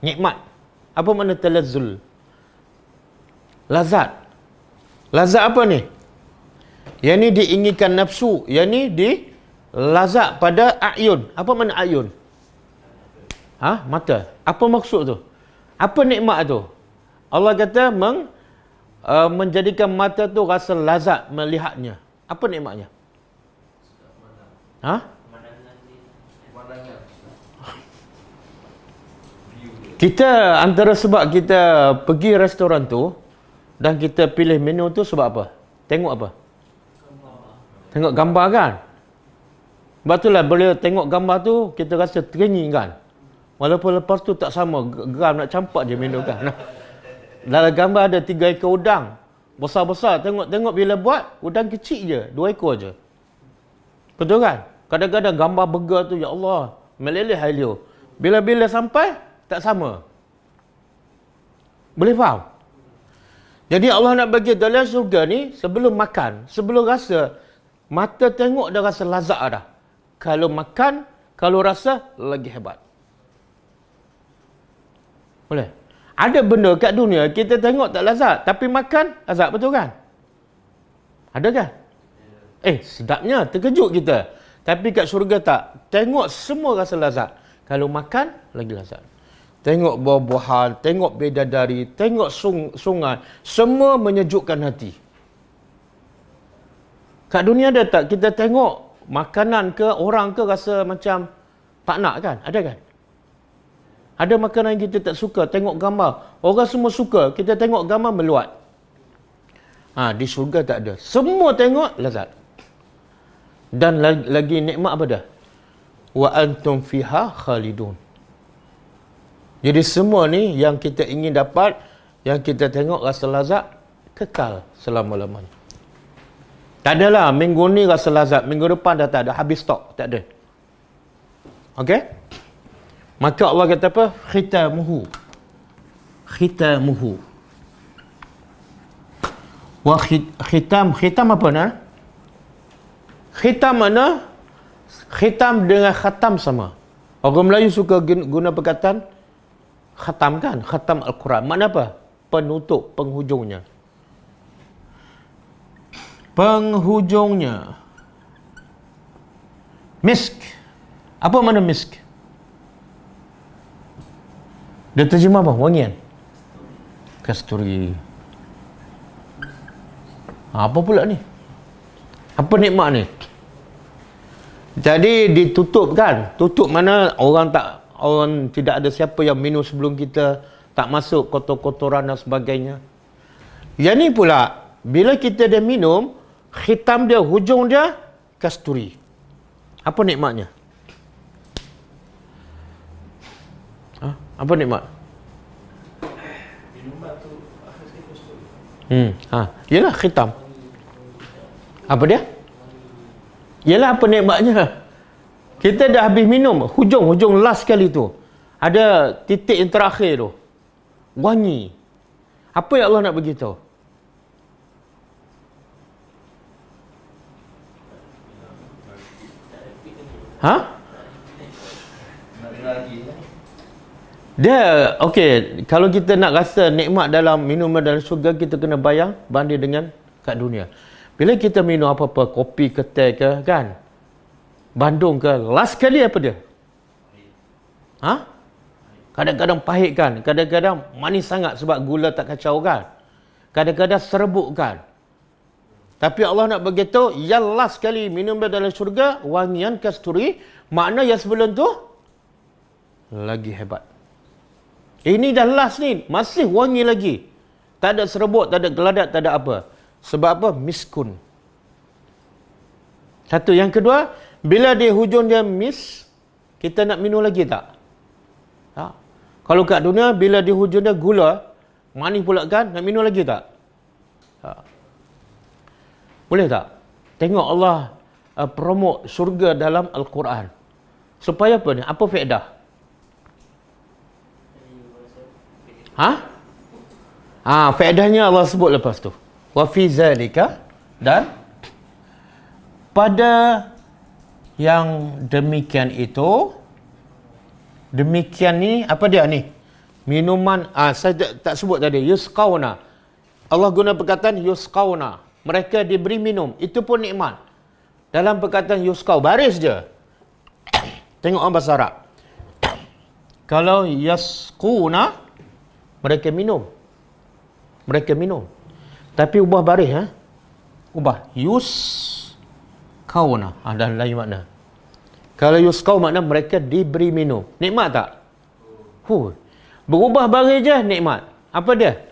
Nikmat. Apa makna talazzul? Lazat. Lazat apa ni? Yang ni diinginkan nafsu, yang ni lazat pada a'yun. Apa makna a'yun? Mata. Apa maksud tu? Apa nikmat tu? Allah kata menjadikan mata tu rasa lazat melihatnya. Apa nikmatnya? Kita antara sebab kita pergi restoran tu dan kita pilih menu tu sebab apa? Tengok apa? Tengok gambar kan? Sebab itulah bila tengok gambar tu, kita rasa teringin kan. Walaupun lepas tu tak sama, geram nak campak je minum kan. Nah, dalam gambar ada 3 ekor udang. Besar-besar, tengok bila buat, udang kecil je, 2 ekor je. Betul kan? Kadang-kadang gambar burger tu, ya Allah, meleleh halio. Bila sampai, tak sama. Boleh faham? Jadi Allah nak bagi dalam syurga ni, sebelum makan, sebelum rasa, mata tengok dah rasa lazat dah. Kalau makan, kalau rasa, lagi hebat. Boleh? Ada benda kat dunia, kita tengok tak lazat, tapi makan, lazat, betul kan? Ada kan? Sedapnya, terkejut kita. Tapi kat syurga tak. Tengok semua rasa lazat. Kalau makan, lagi lazat. Tengok buah-buahan, tengok bidadari, tengok sungai. Semua menyejukkan hati. Kat dunia ada tak? Kita tengok makanan ke, orang ke rasa macam tak nak kan? Ada kan? Ada makanan yang kita tak suka, tengok gambar. Orang semua suka, kita tengok gambar meluat. Di syurga tak ada. Semua tengok lazat. Dan lagi nikmat apa dah? Wa antum fiha khalidun. Jadi semua ni yang kita ingin dapat, yang kita tengok rasa lazat, kekal selama-lamanya. Tak adalah minggu ni rasa lazat, minggu depan dah tak ada, habis stok, tak ada. Okey? Maka Allah kata apa? Khitamuhu. Khitamuhu. Wa khitam apa nak? Khitam mana? Khitam dengan khatam sama. Orang Melayu suka guna perkataan khatam kan? Khatam Al-Quran. Makna apa? Penutup, penghujungnya. Penghujungnya. Misk. Apa makna misk? Dia terjemah apa? Wangian. Kasturi. Apa pula ni? Apa nikmat ni? Jadi ditutup kan? Tutup mana orang tidak ada siapa yang minum sebelum kita, tak masuk kotor-kotoran dan sebagainya. Yang ni pula, bila kita dah minum, khitam dia, hujung dia, kasturi. Apa nikmatnya? Apa nikmat? Minuman tu Yalah khitam. Apa dia? Yalah apa nikmatnya? Kita dah habis minum, hujung last kali tu. Ada titik yang terakhir tu. Wangi. Apa yang Allah nak beritahu? Dia, okey, kalau kita nak rasa nikmat dalam minuman dalam syurga, kita kena bayang banding dengan kat dunia. Bila kita minum apa-apa, kopi ke teh ke, kan? Bandung ke, last kali apa dia? Kadang-kadang pahit kan? Kadang-kadang manis sangat sebab gula tak kacau kan? Kadang-kadang serbuk kan? Tapi Allah nak beritahu, yang last kali minum dalam syurga, wangian kasturi, makna yang sebelum tu, lagi hebat. Ini dah last ni, masih wangi lagi. Tak ada serbuk, tak ada geladat, tak ada apa. Sebab apa? Miskun. Satu. Yang kedua, bila di hujung dia kita nak minum lagi tak? Kalau kat dunia, bila di hujung dia gula, manis pula kan, nak minum lagi tak? Boleh tak? Tengok Allah promote syurga dalam Al-Quran. Supaya apa ni? Apa faedah? Faedahnya Allah sebut lepas tu. Wa fi zalika, dan pada yang demikian itu, demikian ni, apa dia ni? Minuman, saya tak sebut tadi, yusqauna. Allah guna perkataan yusqauna. Mereka diberi minum. Itu pun nikmat. Dalam perkataan yusqau, baris je. Tengok bahasa Arab. Kalau yasquna, mereka minum. Mereka minum. Tapi ubah baris, ubah. Yusqauna. Dan lain makna. Kalau yusqau makna mereka diberi minum. Nikmat tak? Berubah baris je, nikmat. Apa dia?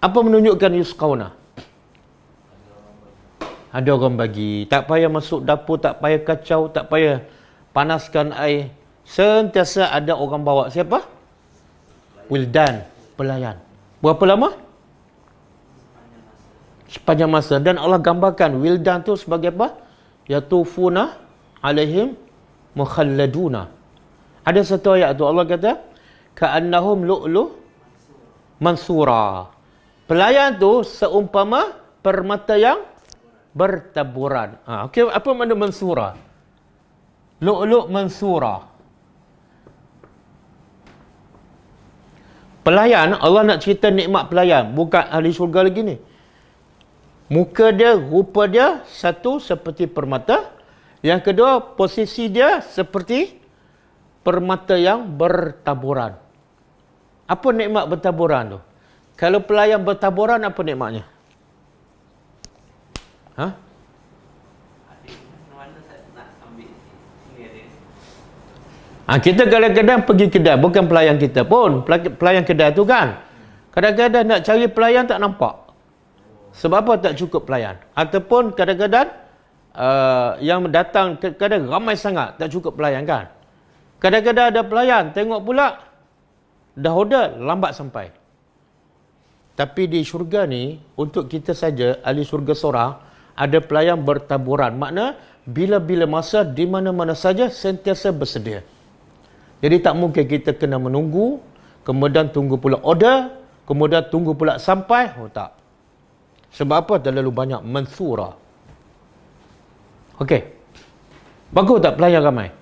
Apa menunjukkan yusqauna? Ada orang bagi. Tak payah masuk dapur, tak payah kacau, tak payah panaskan air. Sentiasa ada orang bawa. Siapa? Wildan, pelayan. Berapa lama? Sepanjang masa. Dan Allah gambarkan wildan tu sebagai apa? Yatufuna alaihim mukhalladuna. Ada satu ayat tu Allah kata ka'annahum lu'lu mansura. Pelayan tu seumpama permata yang bertaburan. Okey, apa makna mansura? Lu'lu' mansura. Pelayan, Allah nak cerita nikmat pelayan, bukan ahli syurga lagi ni. Muka dia, rupa dia, satu seperti permata. Yang kedua, posisi dia seperti permata yang bertaburan. Apa nikmat bertaburan tu? Kalau pelayan bertaburan, apa nikmatnya? Kita kadang-kadang pergi kedai, bukan pelayan kita pun, pelayan kedai tu kan. Kadang-kadang nak cari pelayan tak nampak. Sebab apa tak cukup pelayan? Ataupun kadang-kadang yang datang, kadang ramai sangat, tak cukup pelayan kan. Kadang-kadang ada pelayan, tengok pula dah order, lambat sampai. Tapi di syurga ni, untuk kita saja, ahli syurga seorang, ada pelayan bertaburan. Makna, bila-bila masa, di mana-mana saja, sentiasa bersedia. Jadi tak mungkin kita kena menunggu, kemudian tunggu pula order, kemudian tunggu pula sampai. Tak. Sebab apa? Terlalu banyak mansura. Okey. Bagus tak pelayan ramai?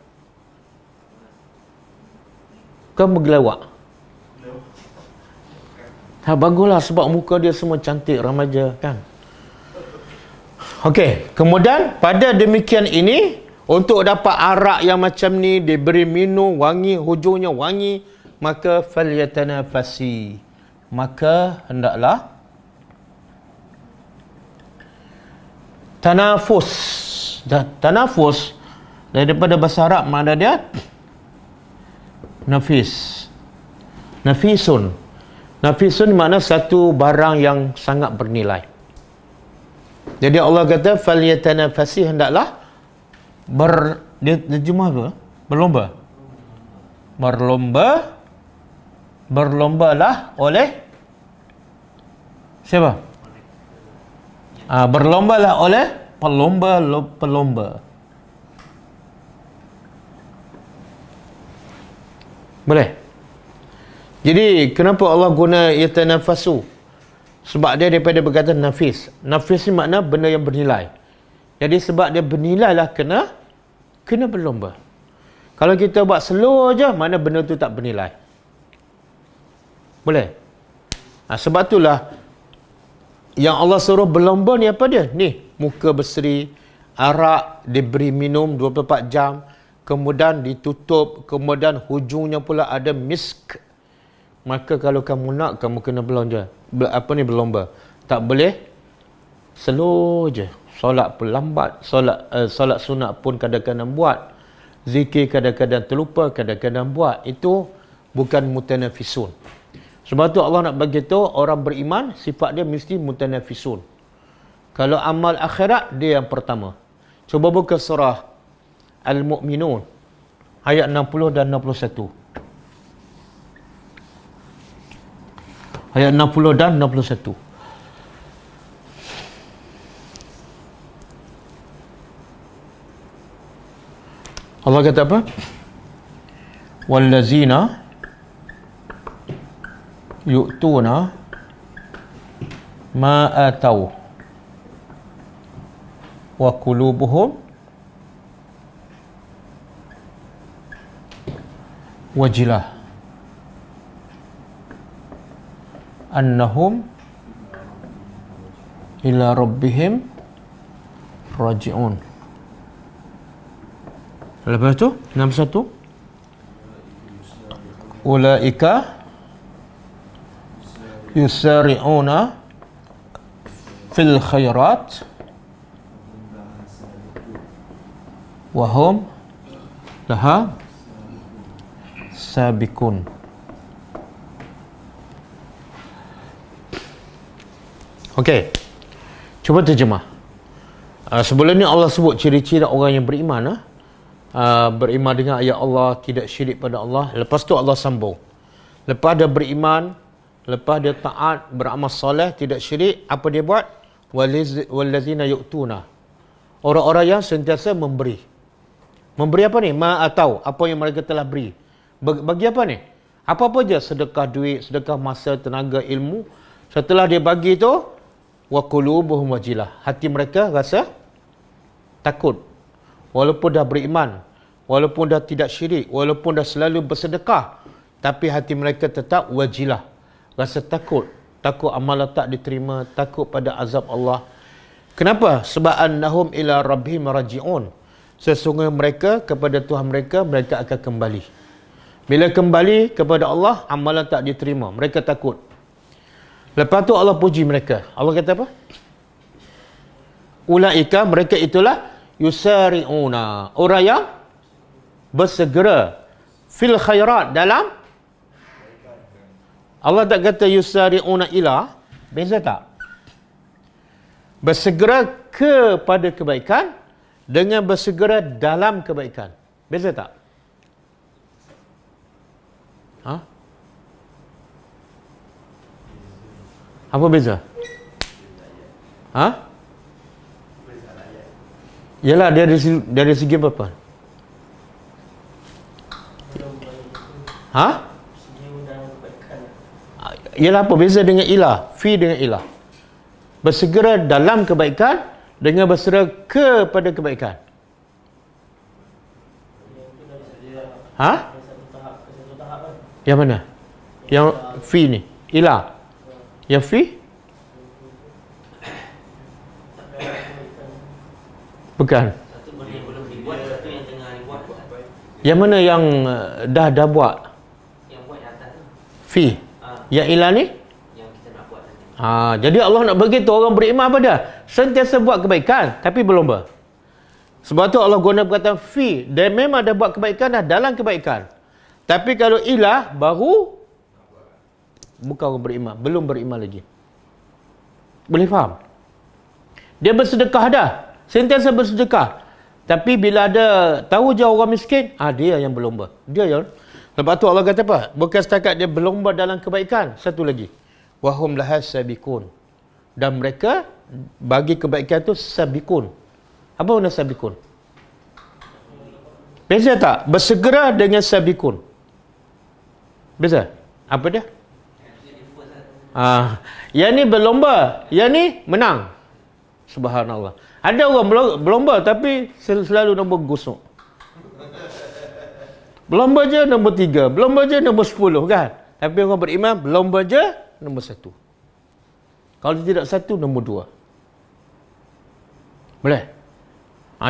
Kau bergelawak? Baguslah sebab muka dia semua cantik remaja kan. Okey, kemudian pada demikian ini, untuk dapat arak yang macam ni, diberi minum wangi, hujungnya wangi, maka falyatanafasi, maka hendaklah tanafus. Tanafus daripada bahasa Arab makna dia nafis. Nafisun. Nafisun makna satu barang yang sangat bernilai. Jadi Allah kata falyatanafasi, hendaklah dia terjemah apa? Berlomba. Berlombalah oleh siapa? Berlombalah oleh pelomba. Boleh? Jadi kenapa Allah guna yatanafasu? Sebab dia daripada berkata nafis. Nafis ni makna benda yang bernilai. Jadi sebab dia bernilai lah kena berlomba. Kalau kita buat slow je, mana benda tu tak bernilai. Boleh? Sebab itulah yang Allah suruh berlomba ni apa dia? Ni, muka berseri, arak diberi minum 24 jam, kemudian ditutup, kemudian hujungnya pula ada misk. Maka kalau kamu nak, kamu kena berlomba. Tak boleh slow je. Solat pun lambat, solat sunat pun kadang-kadang buat, zikir kadang-kadang terlupa, kadang-kadang buat. Itu bukan mutanafisun. Sebab tu Allah nak bagi tahu orang beriman sifat dia mesti mutanafisun. Kalau amal akhirat dia yang pertama. Cuba buka surah Al-Mu'minun ayat 60 dan 61. Ayat 60 dan 61. Allah kata apa? Wallazina yu'tuna ma atau wa qulubuhum wajilah annahum ila rabbihim raji'un. Lepas tu 61 ulaika yusari'una fil khairat wa hum laha sabiqun. Okey. Cuba terjemah. Sebelum ni Allah sebut ciri-ciri orang yang beriman. Beriman dengan ayat Allah, tidak syirik pada Allah. Lepas tu Allah sambung. Lepas dia beriman, lepas dia taat, beramal soleh, tidak syirik, apa dia buat? Wallazina yu'tuna. Orang-orang yang sentiasa memberi. Memberi apa ni? Atau apa yang mereka telah beri. Bagi apa ni? Apa-apa je, sedekah duit, sedekah masa, tenaga, ilmu. Setelah dia bagi tu, wa qulubuhum wajilah. Hati mereka rasa takut. Walaupun dah beriman, walaupun dah tidak syirik, walaupun dah selalu bersedekah, tapi hati mereka tetap wajilah. Rasa takut. Takut amalan tak diterima, takut pada azab Allah. Kenapa? Sebab annahum ila rabbihim raji'un. Sesungguhnya mereka kepada Tuhan mereka, mereka akan kembali. Bila kembali kepada Allah, amalan tak diterima. Mereka takut. Lepas tu Allah puji mereka. Allah kata apa? Ulaika, mereka itulah yusari'una. Orang yang bersegera fil khairat, dalam. Allah tak kata yusari'una ila. Beza tak? Bersegera kepada kebaikan dengan bersegera dalam kebaikan. Beza tak? Apa beza? Yalah, dari segi apa? Yalah, apa beza dengan ilah? Fi dengan ilah. Bersegera dalam kebaikan dengan bersegera kepada kebaikan. Yang mana? Yang fi ni, ilah. Yang fi? Bukan. Satu benda yang belum dibuat, satu yang tengah dibuat. Yang mana yang dah buat? Yang buat yang atas tu. Fi. Yang ilah ni? Yang kita nak buat nanti. Jadi Allah nak beritahu orang beriman apa dia? Sentiasa buat kebaikan, tapi berlomba. Sebab tu Allah guna perkataan fi. Dia memang dah buat kebaikan, dah dalam kebaikan. Tapi kalau ilah, baru bukan orang beriman, belum beriman lagi. Boleh faham? Dia bersedekah dah, sentiasa bersedekah. Tapi bila ada tahu je orang miskin, dia yang berlomba. Dia yang. Lepas tu Allah kata apa? Bukan setakat dia berlomba dalam kebaikan, satu lagi. Wahum lahas sabikun. Dan mereka bagi kebaikan tu sabikun. Apa makna sabikun? Beza tak? Bersegera dengan sabikun. Beza? Apa dia? Yang ni berlomba, yang ni menang. Subhanallah. Ada orang berlomba tapi selalu nombor gusuk. Berlomba je nombor 3, berlomba je nombor 10 kan. Tapi orang beriman berlomba je nombor 1. Kalau tidak 1, nombor 2. Boleh?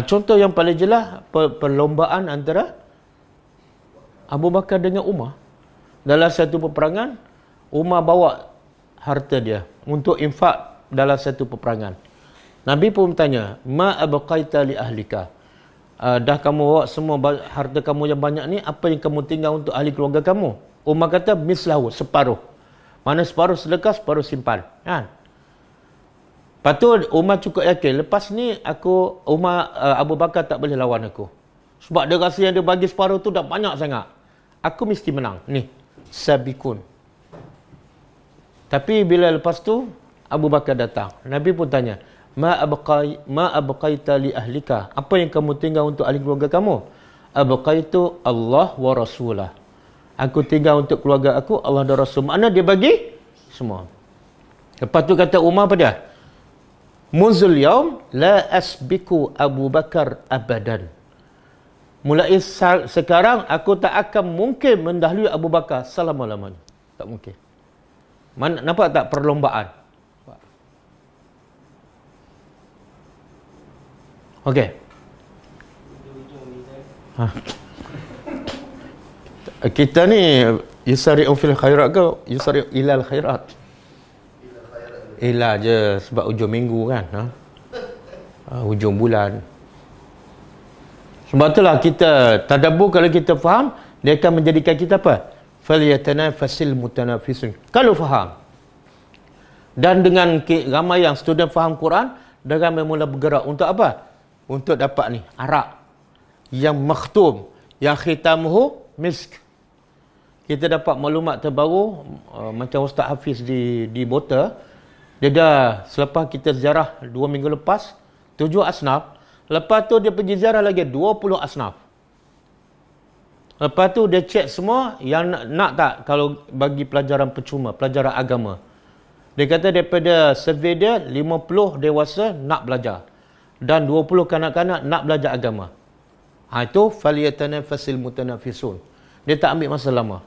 Contoh yang paling jelas perlombaan antara Abu Bakar dengan Umar. Dalam satu peperangan, Umar bawa harta dia untuk infak dalam satu peperangan. Nabi pun tanya, ma abqaita li ahlika? Dah kamu bawa semua harta kamu yang banyak ni, apa yang kamu tinggal untuk ahli keluarga kamu? Umar kata, mislahu, separuh. Mana separuh sedekah, separuh simpan. Kan? Lepas tu Umar cukup yakin, lepas ni Abu Bakar tak boleh lawan aku. Sebab dia rasa yang dia bagi separuh tu dah banyak sangat. Aku mesti menang. Ni, sabikun. Tapi bila lepas tu Abu Bakar datang, Nabi pun tanya, ma abqaita li ahlika? Apa yang kamu tinggal untuk ahli keluarga kamu? Abqaitu Allah wa rasulah. Aku tinggal untuk keluarga aku, Allah dan Rasul. Makna dia bagi semua. Lepas tu kata Umar apa dia? Muzul yaum la asbiku Abu Bakar abadan. Mulai sekarang aku tak akan mungkin mendahului Abu Bakar selama-lamanya. Tak mungkin. Nampak tak perlombaan? Okey. Kita ni yusari'u fil khairat ke yusari'u ilal khairat? Ila je sebab hujung minggu kan. Hujung bulan. Sebab itulah kita tadabbur, kalau kita faham, dia akan menjadikan kita apa? Falyatanafasil mutanafisun. Kalau faham. Dan dengan ramai yang student faham Quran, Dia ramai mula bergerak. Untuk apa? Untuk dapat ni, arak. Yang makhtum. Yang khitamuhu misk. Kita dapat maklumat terbaru, macam Ustaz Hafiz di Bota. Dia dah, selepas kita ziarah 2 minggu lepas, 7 asnaf. Lepas tu dia pergi ziarah lagi 20 asnaf. Lepas tu dia cek semua yang nak tak kalau bagi pelajaran percuma, pelajaran agama. Dia kata daripada survey dia, 50 dewasa nak belajar. Dan 20 kanak-kanak nak belajar agama. Itu falyatanafasil mutanafisun. Dia tak ambil masa lama.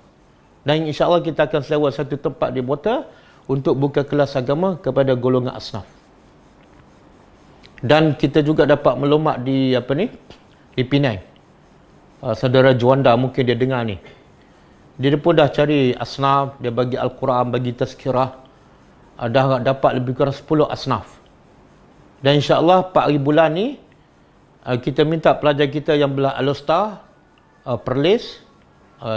Dan insya-Allah kita akan sewa satu tempat di Bota untuk buka kelas agama kepada golongan asnaf. Dan kita juga dapat melumat di di Penang. Saudara Juanda mungkin dia dengar ni. Dia pun dah cari asnaf, dia bagi Al-Quran, bagi tazkirah. Dah dapat lebih kurang 10 asnaf. Dan insya-Allah 4 hari bulan ni kita minta pelajar kita yang belah Alostar, Perlis,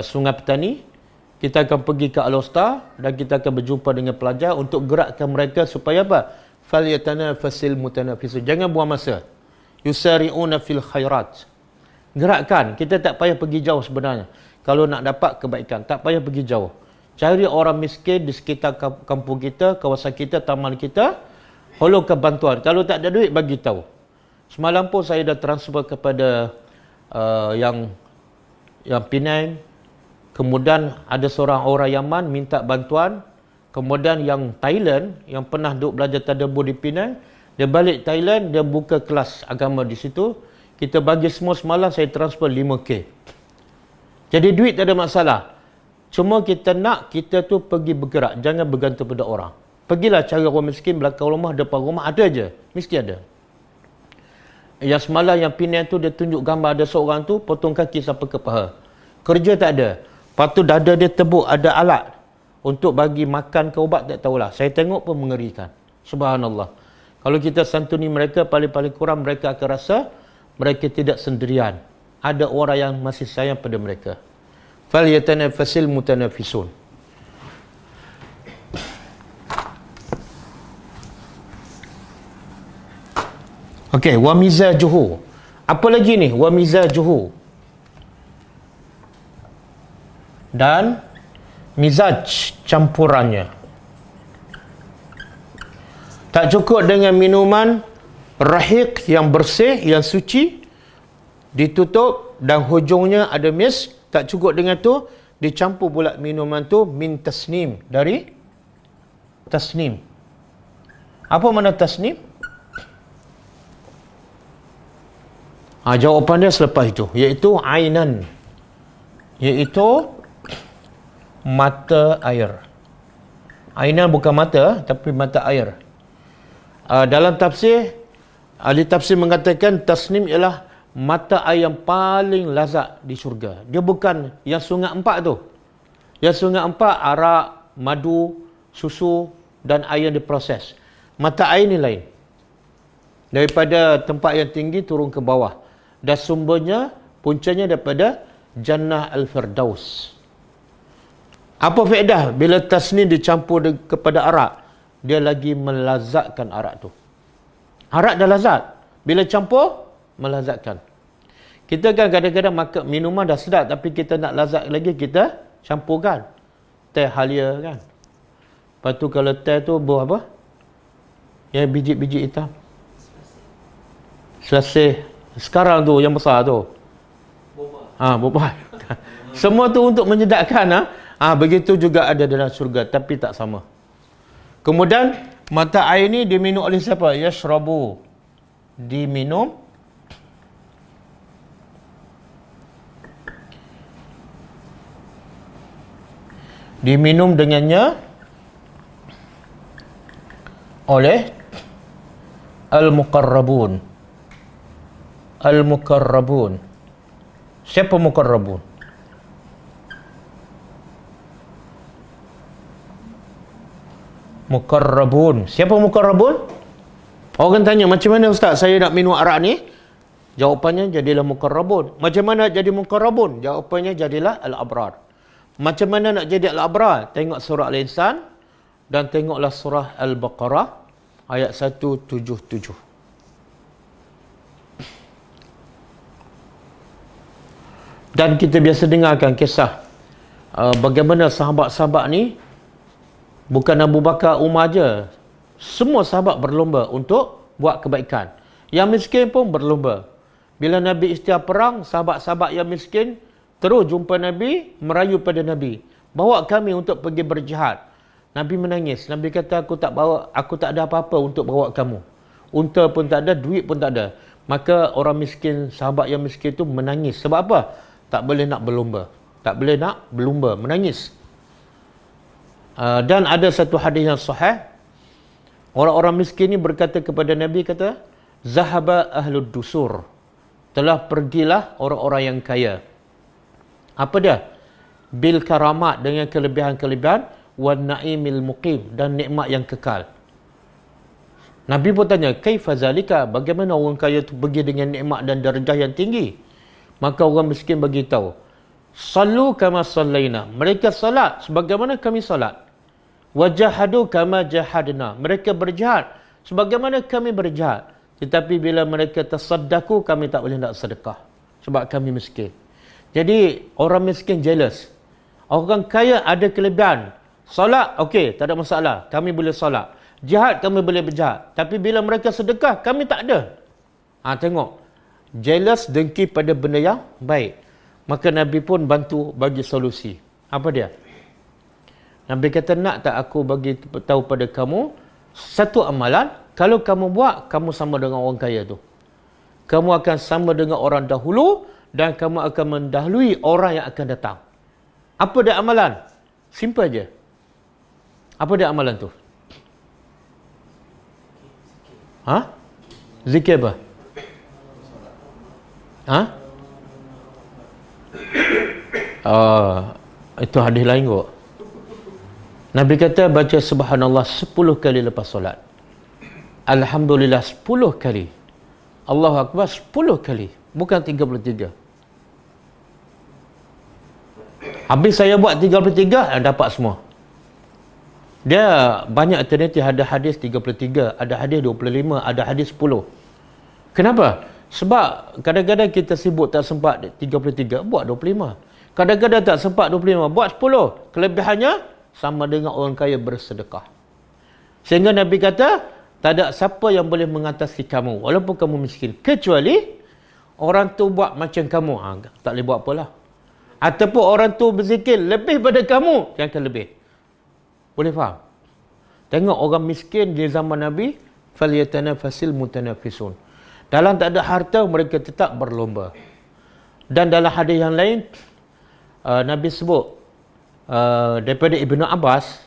Sungai Petani, kita akan pergi ke Alostar dan kita akan berjumpa dengan pelajar untuk gerakkan mereka supaya apa? Falyatanafasil mutanafisun. Jangan buang masa. Yusari'una fil khairat. Gerakkan. Kita tak payah pergi jauh sebenarnya. Kalau nak dapat kebaikan, tak payah pergi jauh. Cari orang miskin di sekitar kampung kita, kawasan kita, taman kita. Holongkan bantuan. Kalau tak ada duit, bagi tahu. Semalam pun saya dah transfer kepada yang Penang. Kemudian ada seorang orang Yaman minta bantuan. Kemudian yang Thailand, yang pernah duduk belajar tadabbur di Penang, dia balik Thailand, dia buka kelas agama di situ. Kita bagi semua semalam, saya transfer 5K. Jadi duit tak ada masalah. Cuma kita tu pergi bergerak. Jangan bergantung pada orang. Pergilah cari orang miskin, belakang rumah, depan rumah. Ada je. Mesti ada. Yang semalam yang Penang tu, dia tunjuk gambar ada seorang tu, potong kaki sampai ke paha. Kerja tak ada. Lepas tu dada dia tebuk, ada alat. Untuk bagi makan ke ubat, tak tahulah. Saya tengok pun mengerikan. Subhanallah. Kalau kita santuni mereka, paling-paling kurang mereka akan rasa mereka tidak sendirian. Ada orang yang masih sayang pada mereka. Falyatanafasil mutanafisun. Okey, wa mizajuhu. Apa lagi ni? Wa mizajuhu. Dan mizaj, campurannya. Tak cukup dengan minuman rahiq yang bersih, yang suci, ditutup dan hujungnya ada mis. Tak cukup dengan tu, dicampur pula minuman tu min tasnim, dari tasnim. Apa makna tasnim? Jawapan dia selepas itu, iaitu ainan, iaitu mata air. Ainan bukan mata, tapi mata air. Dalam tafsir, ahli tafsir mengatakan tasnim ialah mata air yang paling lazat di syurga. Dia bukan yang sungai empat tu. Yang sungai empat, arak, madu, susu dan air yang diproses. Mata air ni lain. Daripada tempat yang tinggi turun ke bawah. Dan sumbernya, puncanya daripada Jannah Al-Firdaus. Apa faedah bila tasnim dicampur kepada arak? Dia lagi melazatkan arak tu. Arak dah lazat. Bila campur, melazatkan. Kita kan kadang-kadang makan minuman dah sedap, tapi kita nak lazat lagi, kita campurkan. Teh halia kan. Lepas tu kalau teh tu buah apa? Yang biji-biji hitam. Selasih. Sekarang tu yang besar tu. Boba. Semua tu untuk menyedapkan. Begitu juga ada dalam syurga, tapi tak sama. Kemudian mata air ni diminum oleh siapa? Yashrabu. Diminum dengannya oleh al-muqarrabun. Al-muqarrabun. Siapa muqarrabun? Muqarrabun. Siapa muqarrabun? Orang tanya, macam mana ustaz saya nak minum arak ni? Jawapannya, jadilah muqarrabun. Macam mana nak jadi muqarrabun? Jawapannya, jadilah al-abrar. Macam mana nak jadi al-abrar? Tengok surah Al-Insan dan tengoklah surah Al-Baqarah ayat 177. Dan kita biasa dengarkan kisah bagaimana sahabat-sahabat ni, bukan Abu Bakar, Umar je, semua sahabat berlomba untuk buat kebaikan. Yang miskin pun berlomba. Bila Nabi istiar perang, sahabat-sahabat yang miskin terus jumpa Nabi, merayu pada Nabi, bawa kami untuk pergi berjihad. Nabi menangis. Nabi kata, aku tak ada apa-apa untuk bawa kamu. Unta pun tak ada, duit pun tak ada. Maka orang miskin, sahabat yang miskin tu menangis. Sebab apa? Tak boleh nak berlomba. Tak boleh nak berlomba, menangis. Dan ada satu hadis yang sahih. Orang-orang miskin ni berkata kepada Nabi, kata, Zahaba ahlud dusur. Telah pergilah orang-orang yang kaya. Apa dia? Bil karamat, dengan kelebihan-kelebihan, wan naimil muqim, dan nikmat yang kekal. Nabi pun tanya, kaifa zalika? Bagaimana orang kaya tu pergi dengan nikmat dan darjah yang tinggi? Maka orang miskin bagi tahu, sallu kama sallaina. Mereka salat sebagaimana kami salat. Wajahadu kama jahadna. Mereka berjihad sebagaimana kami berjihad. Tetapi bila mereka tasaddaku, kami tak boleh nak sedekah sebab kami miskin. Jadi orang miskin jealous. Orang kaya ada kelebihan. Salat, okey, tak ada masalah. Kami boleh salat. Jihad, kami boleh berjihad. Tapi bila mereka sedekah, kami tak ada. Tengok. Jealous, dengki pada benda yang baik. Maka Nabi pun bantu bagi solusi. Apa dia? Nabi kata, nak tak aku bagi tahu pada kamu satu amalan, kalau kamu buat, kamu sama dengan orang kaya tu. Kamu akan sama dengan orang dahulu dan kamu akan mendahului orang yang akan datang. Apa dia amalan? Simple je. Apa dia amalan tu? Zikir apa? Itu hadis lain kot. Nabi kata baca subhanallah 10 kali lepas solat. Alhamdulillah 10 kali. Allahu Akbar 10 kali. Bukan 33. Habis saya buat 33, dapat semua. Dia banyak alternatif. Ada hadis 33, ada hadis 25, ada hadis 10. Kenapa? Sebab kadang-kadang kita sibuk tak sempat 33, buat 25. Kadang-kadang tak sempat 25, buat 10. Kelebihannya sama dengan orang kaya bersedekah. Sehingga Nabi kata, tak ada siapa yang boleh mengatasi kamu walaupun kamu miskin, kecuali orang tu buat macam kamu. Tak boleh buat apalah. Ataupun orang tu berzikir lebih pada kamu, yang akan lebih. Boleh faham? Tengok orang miskin di zaman Nabi, falyatanafasil mutanafisun. Dalam tak ada harta, mereka tetap berlomba. Dan dalam hadis yang lain, Nabi sebut daripada Ibnu Abbas,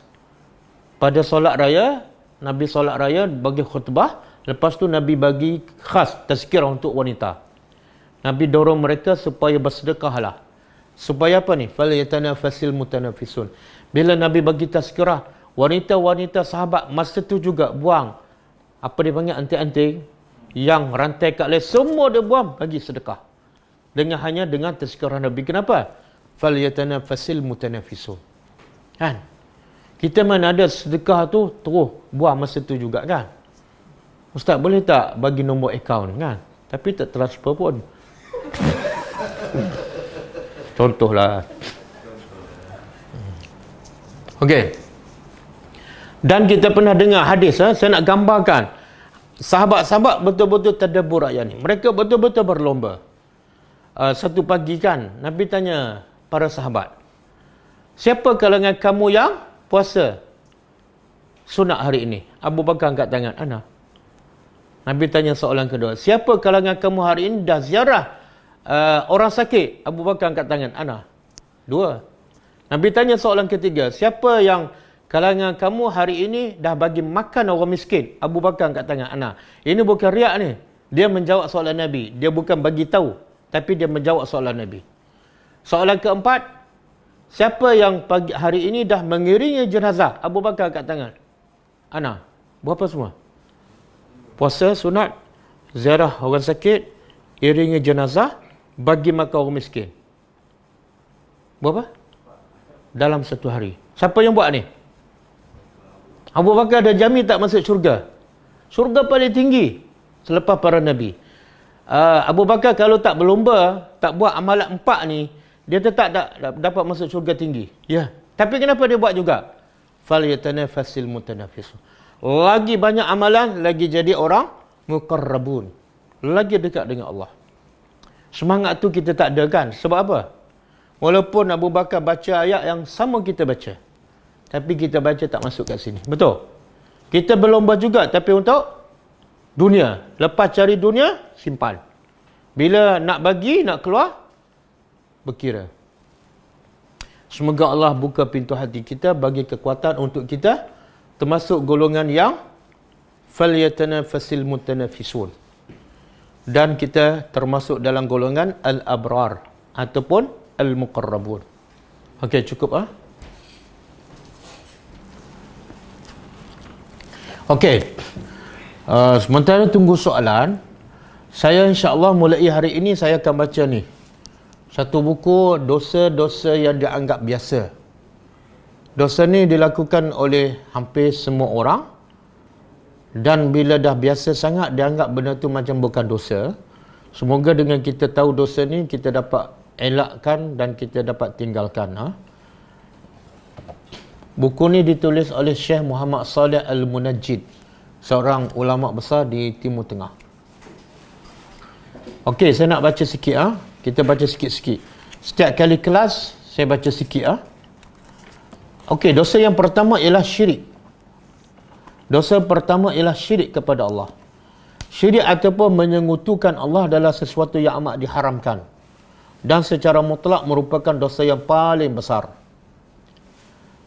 pada solat raya, Nabi solat raya bagi khutbah, lepas tu Nabi bagi khas tazkirah untuk wanita. Nabi dorong mereka supaya bersedekahlah. Supaya apa ni? Falyatanafasil mutanafisun. Bila Nabi bagi tazkirah, wanita-wanita sahabat masa tu juga buang, apa dia panggil, anting-anting yang rantai kat leher, semua dia buang bagi sedekah. Hanya dengan tazkirah Nabi. Kenapa? Falyatanafasil mutanafisun. Kan? Kita mana ada sedekah tu terus buang masa tu juga kan? Ustaz boleh tak bagi nombor akaun kan? Tapi tak transfer pun. Contohlah. Okey. Dan kita pernah dengar hadis, saya nak gambarkan. Sahabat-sahabat betul-betul tadabbur ayat ni. Mereka betul-betul berlomba. Satu pagi kan, Nabi tanya para sahabat, siapa kalangan kamu yang puasa sunat hari ini? Abu Bakar angkat tangan, ana. Nabi tanya soalan kedua, siapa kalangan kamu hari ini dah ziarah orang sakit? Abu Bakar angkat tangan, ana. 2. Nabi tanya soalan ketiga, siapa yang kalangan kamu hari ini dah bagi makan orang miskin? Abu Bakar angkat tangan, ana. Ini bukan riak ni. Dia menjawab soalan Nabi. Dia bukan bagi tahu, tapi dia menjawab soalan Nabi. Soalan keempat, siapa yang pagi hari ini dah mengiringi jenazah? Abu Bakar angkat tangan, ana. Berapa semua? Puasa sunat, ziarah orang sakit, iringi jenazah, bagi makan orang miskin. Berapa? Dalam satu hari. Siapa yang buat ni? Abu Bakar dah jamin tak masuk syurga. Syurga paling tinggi selepas para Nabi. Abu Bakar kalau tak berlomba, tak buat amalan 4 ni, dia tetap tak dapat masuk syurga tinggi. Ya. Tapi kenapa dia buat juga? Falyatanafasil mutanafisun. Lagi banyak amalan, lagi jadi orang muqarrabun. Lagi dekat dengan Allah. Semangat tu kita tak ada kan? Sebab apa? Walaupun Abu Bakar baca ayat yang sama kita baca, tapi kita baca tak masuk kat sini. Betul? Kita berlomba juga, tapi untuk dunia. Lepas cari dunia, simpan. Bila nak bagi, nak keluar, berkira. Semoga Allah buka pintu hati kita, bagi kekuatan untuk kita termasuk golongan yang falyatanafasil mutanafisun. Dan kita termasuk dalam golongan al-abrar ataupun al-muqarrabun. Okey, cukup Okey. Sementara tunggu soalan, saya insya-Allah mulai hari ini saya akan baca ni. Satu buku dosa-dosa yang dianggap biasa. Dosa ni dilakukan oleh hampir semua orang. Dan bila dah biasa sangat, dianggap benda tu macam bukan dosa. Semoga dengan kita tahu dosa ni, kita dapat elakkan dan kita dapat tinggalkan. Buku ni ditulis oleh Syekh Muhammad Saleh Al-Munajjid, seorang ulama besar di Timur Tengah. Okey, saya nak baca sikit. Kita baca sikit-sikit. Setiap kali kelas, saya baca sikit. Okey, dosa yang pertama ialah syirik. Dosa pertama ialah syirik kepada Allah. Syirik ataupun menyekutukan Allah adalah sesuatu yang amat diharamkan. Dan secara mutlak merupakan dosa yang paling besar.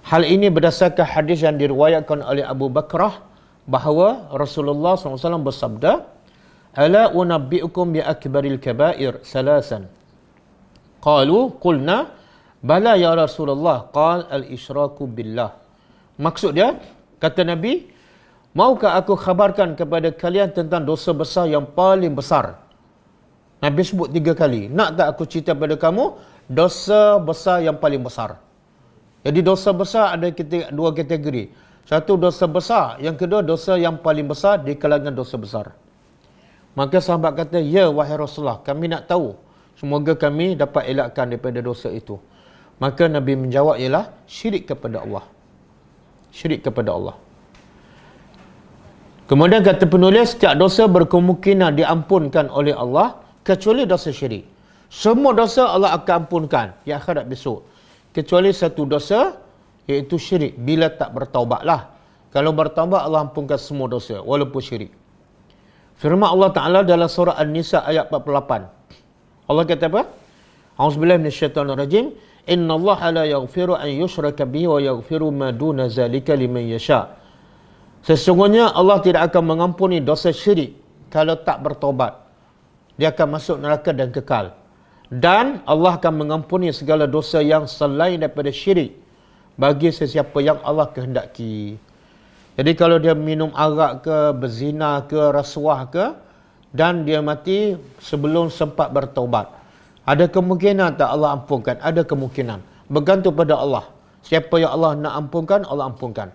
Hal ini berdasarkan hadis yang diriwayatkan oleh Abu Bakrah bahawa Rasulullah SAW bersabda, "Ala unabbi'ukum bi akbaril kaba'ir salasan." Qalu qulna bala ya Rasulullah, qal al-isyraku billah. Maksud dia, kata Nabi, maukah aku khabarkan kepada kalian tentang dosa besar yang paling besar? Nabi sebut 3 kali. Nak tak aku cerita pada kamu dosa besar yang paling besar? Jadi dosa besar ada 2 kategori. Satu dosa besar, yang kedua dosa yang paling besar di kalangan dosa besar. Maka sahabat kata, ya wahai Rasulullah, kami nak tahu. Semoga kami dapat elakkan daripada dosa itu. Maka Nabi menjawab ialah syirik kepada Allah. Syirik kepada Allah. Kemudian kata penulis, setiap dosa berkemungkinan diampunkan oleh Allah kecuali dosa syirik. Semua dosa Allah akan ampunkan di akhirat besok. Kecuali satu dosa, iaitu syirik. Bila tak bertaubatlah. Kalau bertaubat, Allah ampunkan semua dosa, walaupun syirik. Firman Allah Ta'ala dalam surah An-Nisa ayat 48. Allah kata apa? A'udzubillahi minasyaitonirrajim. Inna Allah la yaghfiru an yushraka bihi wa yaghfiru ma duna zalika liman yasha. Sesungguhnya Allah tidak akan mengampuni dosa syirik kalau tak bertaubat. Dia akan masuk neraka dan kekal. Dan Allah akan mengampuni segala dosa yang selain daripada syirik bagi sesiapa yang Allah kehendaki. Jadi kalau dia minum arak ke, berzina ke, rasuah ke, dan dia mati sebelum sempat bertaubat, ada kemungkinan tak Allah ampunkan? Ada kemungkinan. Bergantung pada Allah. Siapa yang Allah nak ampunkan, Allah ampunkan.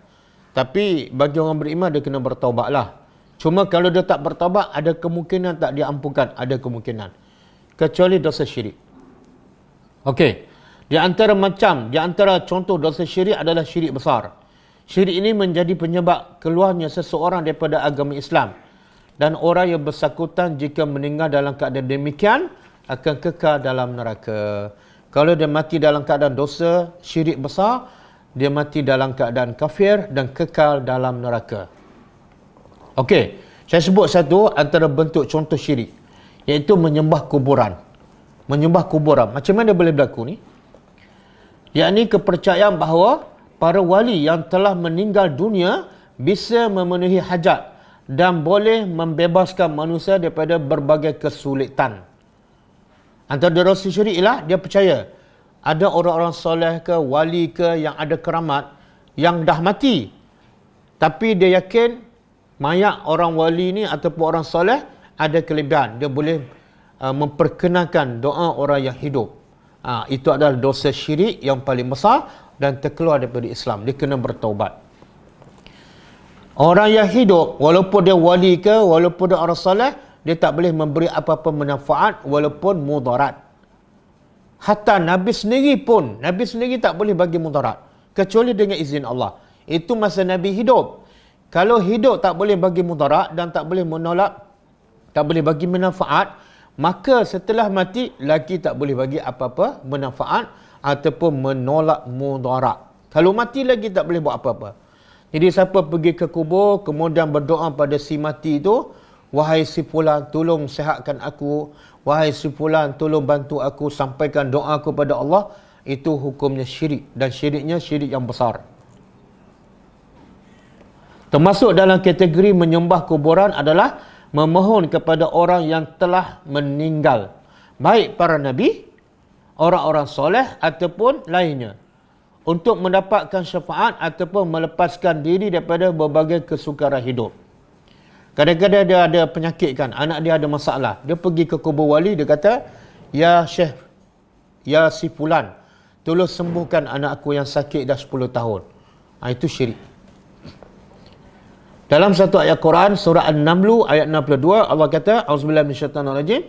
Tapi bagi orang beriman, dia kena bertaubatlah. Cuma kalau dia tak bertaubat, ada kemungkinan tak dia ampunkan? Ada kemungkinan. Kecuali dosa syirik. Okey. Di antara contoh dosa syirik adalah syirik besar. Syirik ini menjadi penyebab keluarnya seseorang daripada agama Islam. Dan orang yang bersangkutan jika meninggal dalam keadaan demikian akan kekal dalam neraka. Kalau dia mati dalam keadaan dosa syirik besar, dia mati dalam keadaan kafir dan kekal dalam neraka. Okey, saya sebut satu antara bentuk contoh syirik, iaitu menyembah kuburan. Menyembah kuburan. Macam mana boleh berlaku ni? Yakni kepercayaan bahawa para wali yang telah meninggal dunia bisa memenuhi hajat dan boleh membebaskan manusia daripada berbagai kesulitan. Antara dosa syirik ialah dia percaya ada orang-orang soleh ke, wali ke yang ada keramat yang dah mati. Tapi dia yakin mayat orang wali ni ataupun orang soleh ada kelebihan. Dia boleh memperkenalkan doa orang yang hidup. Itu adalah dosa syirik yang paling besar dan terkeluar daripada Islam. Dia kena bertaubat. Orang yang hidup, walaupun dia wali ke, walaupun dia orang soleh, dia tak boleh memberi apa-apa manfaat walaupun mudarat. Hatta Nabi sendiri tak boleh bagi mudarat kecuali dengan izin Allah. Itu masa Nabi hidup. Kalau hidup tak boleh bagi mudarat dan tak boleh menolak, tak boleh bagi manfaat, maka setelah mati lagi tak boleh bagi apa-apa manfaat ataupun menolak mudarat. Kalau mati lagi tak boleh buat apa-apa. Jadi siapa pergi ke kubur kemudian berdoa pada si mati itu, wahai si fulan tolong sihatkan aku, wahai si fulan tolong bantu aku, sampaikan doa aku pada Allah, itu hukumnya syirik, dan syiriknya syirik yang besar. Termasuk dalam kategori menyembah kuburan adalah memohon kepada orang yang telah meninggal, baik para nabi, orang-orang soleh ataupun lainnya, untuk mendapatkan syafaat ataupun melepaskan diri daripada berbagai kesukaran hidup. Kadang-kadang dia ada penyakit kan, anak dia ada masalah, dia pergi ke kubur wali, dia kata, ya Syekh, ya si fulan, tolong sembuhkan anak aku yang sakit dah 10 tahun. Itu syirik. Dalam satu ayat Quran, surah An-Naml ayat 62, Allah kata, auzubillahi minasyaitanirrajim,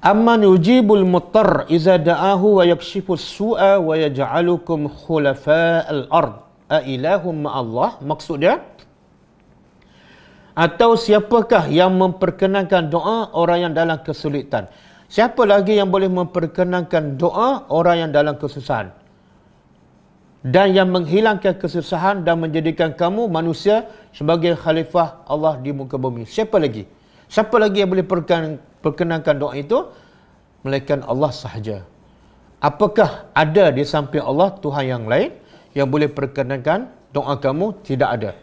amman yujibul muttar iza da'ahu wa yakshifus su'a wa yaj'alukum khulafa'al ard a ilahum ma'allah. Maksud dia, atau siapakah yang memperkenankan doa orang yang dalam kesulitan? Siapa lagi yang boleh memperkenankan doa orang yang dalam kesusahan? Dan yang menghilangkan kesusahan dan menjadikan kamu manusia sebagai khalifah Allah di muka bumi. Siapa lagi? Siapa lagi yang boleh perkenankan doa itu? Melainkan Allah sahaja. Apakah ada di samping Allah Tuhan yang lain yang boleh perkenankan doa kamu? Tidak ada.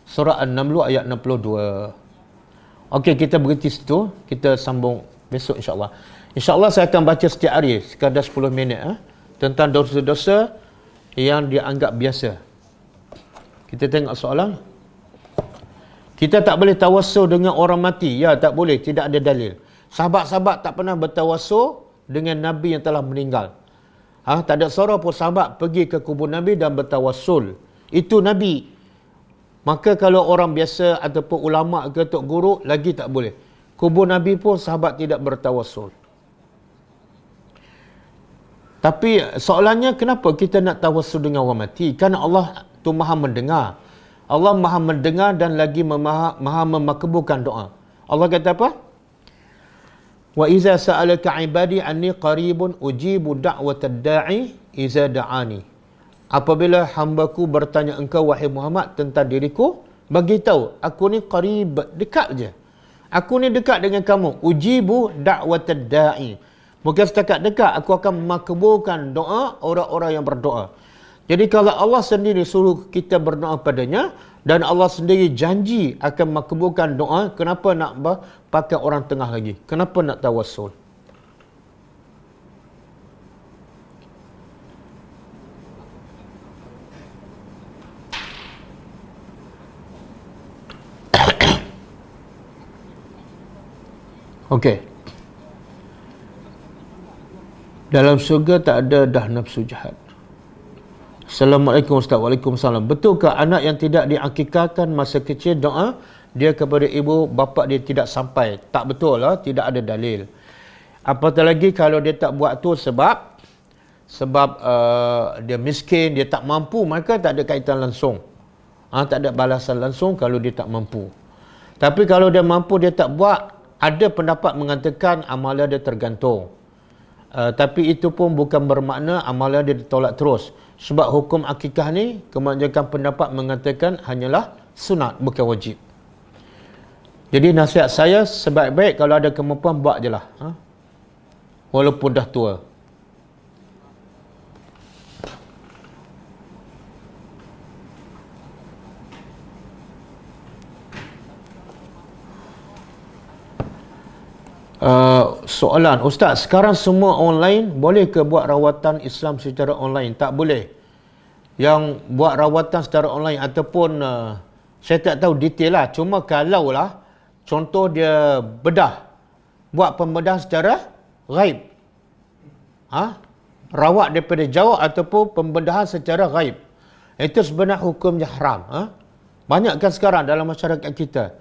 Surah An-Naml ayat 62. Okey, kita berhenti situ. Kita sambung besok insya-Allah. Insya-Allah saya akan baca setiap hari sekadar 10 minit tentang dosa-dosa yang dianggap biasa. Kita tengok soalan. Kita tak boleh tawassul dengan orang mati. Ya, tak boleh, tidak ada dalil. Sahabat-sahabat tak pernah bertawassul dengan nabi yang telah meninggal. Tak ada seorang pun sahabat pergi ke kubur nabi dan bertawassul. Itu nabi. Maka kalau orang biasa ataupun ulama ke tok guru, lagi tak boleh. Kubur Nabi pun sahabat tidak bertawassul. Tapi soalannya, kenapa kita nak tawassul dengan orang mati? Kerana Allah tu maha mendengar. Allah maha mendengar dan lagi maha memakbulkan doa. Allah kata apa? Wa iza sa'alaka ibadi anni qaribun ujibu da'watad da'i iza da'ani. Apabila hambaku bertanya engkau wahai Muhammad tentang diriku, bagi tahu aku ni qarib, dekat je. Aku ni dekat dengan kamu. Ujibu da'watad da'i. Bukan setakat dekat, aku akan makbulkan doa orang-orang yang berdoa. Jadi kalau Allah sendiri suruh kita berdoa padanya dan Allah sendiri janji akan makbulkan doa, kenapa nak pakai orang tengah lagi? Kenapa nak tawassul? Okey. Dalam syurga tak ada dah nafsu jahat. Assalamualaikum Ustaz. Waalaikumsalam. Betulkah anak yang tidak diakikahkan masa kecil doa dia kepada ibu bapa dia tidak sampai? Tak betul lah, tidak ada dalil. Apatah lagi kalau dia tak buat tu sebab dia miskin, dia tak mampu, maka tak ada kaitan langsung. Tak ada balasan langsung kalau dia tak mampu. Tapi kalau dia mampu dia tak buat, ada pendapat mengatakan amalan dia tergantung. Tapi itu pun bukan bermakna amalan dia ditolak terus. Sebab hukum akikah ni, kebanyakan pendapat mengatakan hanyalah sunat, bukan wajib. Jadi nasihat saya, sebaik-baik kalau ada kemampuan, buat je lah. Walaupun dah tua. Soalan, Ustaz, sekarang semua online, boleh ke buat rawatan Islam secara online? Tak boleh. Yang buat rawatan secara online ataupun saya tak tahu detail lah, cuma kalau lah contoh dia bedah, buat pembedahan secara ghaib, rawat daripada jauh ataupun pembedahan secara ghaib, itu sebenarnya hukumnya haram. Banyak kan sekarang dalam masyarakat kita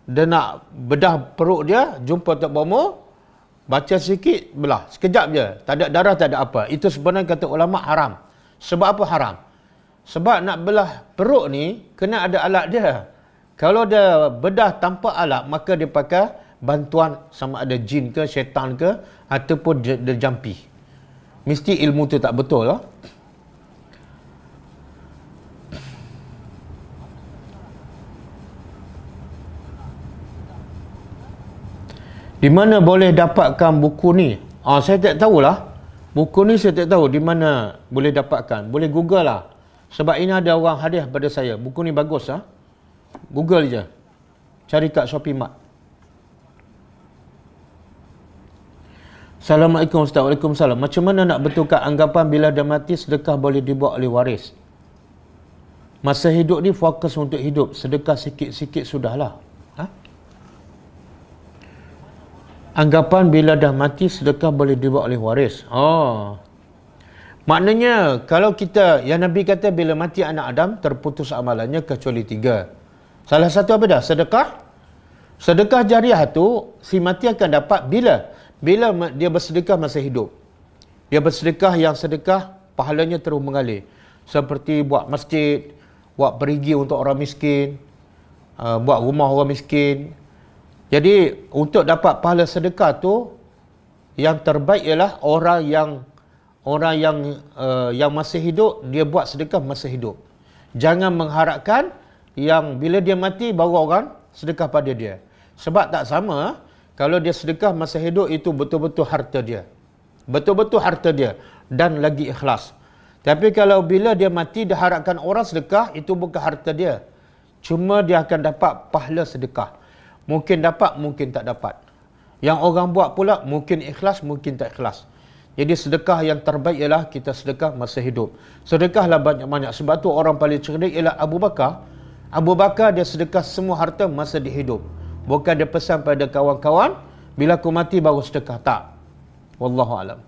dia nak bedah perut dia, jumpa Tok Bomo, baca sikit, belah. Sekejap je. Tak ada darah, tak ada apa. Itu sebenarnya kata ulama haram. Sebab apa haram? Sebab nak belah perut ni, kena ada alat dia. Kalau dia bedah tanpa alat, maka dia pakai bantuan sama ada jin ke, syaitan ke, ataupun dia jampi. Mesti ilmu tu tak betul lah. Di mana boleh dapatkan buku ni? Saya tak tahulah. Buku ni saya tak tahu di mana boleh dapatkan. Boleh Google lah. Sebab ini ada orang hadiah pada saya. Buku ni bagus lah. Google je. Cari kat Shopee Mart. Assalamualaikum Ustaz. Waalaikumsalam. Macam mana nak betulkan anggapan bila dah mati sedekah boleh dibuat oleh waris? Masa hidup ni fokus untuk hidup. Sedekah sikit-sikit sudahlah. Anggapan bila dah mati sedekah boleh dibuat oleh waris. Maknanya kalau kita, yang Nabi kata bila mati anak Adam terputus amalannya kecuali 3. Salah satu apa dah? Sedekah. Sedekah jariah tu si mati akan dapat bila dia bersedekah masa hidup. Dia bersedekah yang sedekah pahalanya terus mengalir. Seperti buat masjid, buat perigi untuk orang miskin, buat rumah orang miskin. Jadi untuk dapat pahala sedekah tu yang terbaik ialah orang yang masih hidup dia buat sedekah masa hidup. Jangan mengharapkan yang bila dia mati baru orang sedekah pada dia. Sebab tak sama kalau dia sedekah masa hidup itu betul-betul harta dia. Betul-betul harta dia dan lagi ikhlas. Tapi kalau bila dia mati dia harapkan orang sedekah, itu bukan harta dia. Cuma dia akan dapat pahala sedekah. Mungkin dapat, mungkin tak dapat. Yang orang buat pula mungkin ikhlas, mungkin tak ikhlas. Jadi sedekah yang terbaik ialah kita sedekah masa hidup. Sedekahlah banyak-banyak. Sebab tu orang paling cerdik ialah Abu Bakar. Abu Bakar dia sedekah semua harta masa dia hidup. Bukan dia pesan pada kawan-kawan, bila aku mati baru sedekah. Tak. Wallahualam.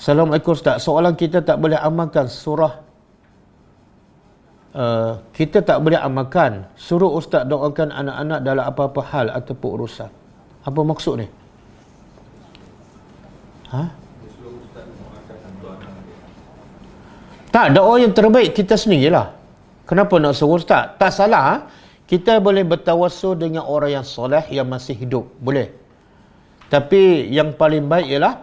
Assalamualaikum Ustaz. Soalan kita tak boleh amalkan surah. Kita tak boleh amalkan. Suruh Ustaz doakan anak-anak dalam apa-apa hal ataupun urusan. Apa maksud ni? Tak, doa yang terbaik kita sendirilah. Kenapa nak suruh Ustaz? Tak salah. Kita boleh bertawassul dengan orang yang soleh yang masih hidup. Boleh. Tapi yang paling baik ialah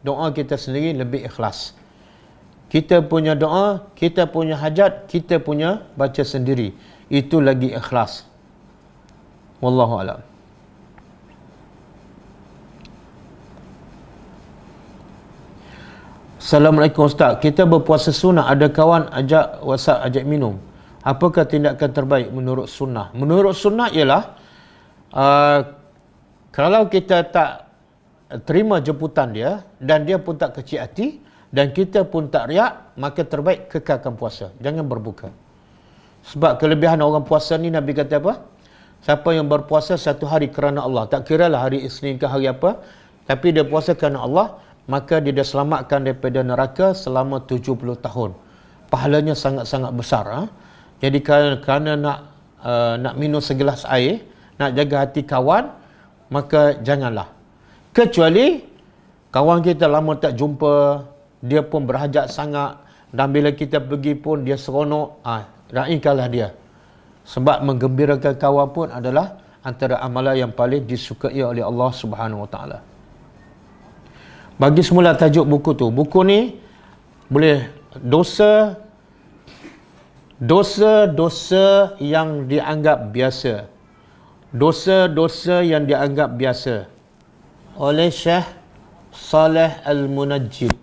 doa kita sendiri lebih ikhlas. Kita punya doa, kita punya hajat, kita punya baca sendiri. Itu lagi ikhlas. Wallahualam. Assalamualaikum Ustaz. Kita berpuasa sunnah, ada kawan ajak WhatsApp, ajak minum. Apakah tindakan terbaik menurut sunnah? Menurut sunnah ialah kalau kita tak terima jemputan dia dan dia pun tak kecil hati dan kita pun tak riak, maka terbaik kekalkan puasa. Jangan berbuka. Sebab kelebihan orang puasa ni Nabi kata apa? Siapa yang berpuasa satu hari kerana Allah, tak kira lah hari Isnin ke hari apa, tapi dia puasa kerana Allah, maka dia dah selamatkan daripada neraka selama 70 tahun. Pahalanya sangat-sangat besar. Jadi kerana nak minum segelas air, nak jaga hati kawan, maka janganlah. Kecuali kawan kita lama tak jumpa, dia pun berhajat sangat, dan bila kita pergi pun dia seronok, raikanlah dia. Sebab menggembirakan kawan pun adalah antara amalan yang paling disukai oleh Allah Subhanahu Wa Taala. Bagi semula tajuk buku tu. Buku ni boleh dosa-dosa yang dianggap biasa. Dosa-dosa yang dianggap biasa oleh Syekh Saleh Al-Munajjid.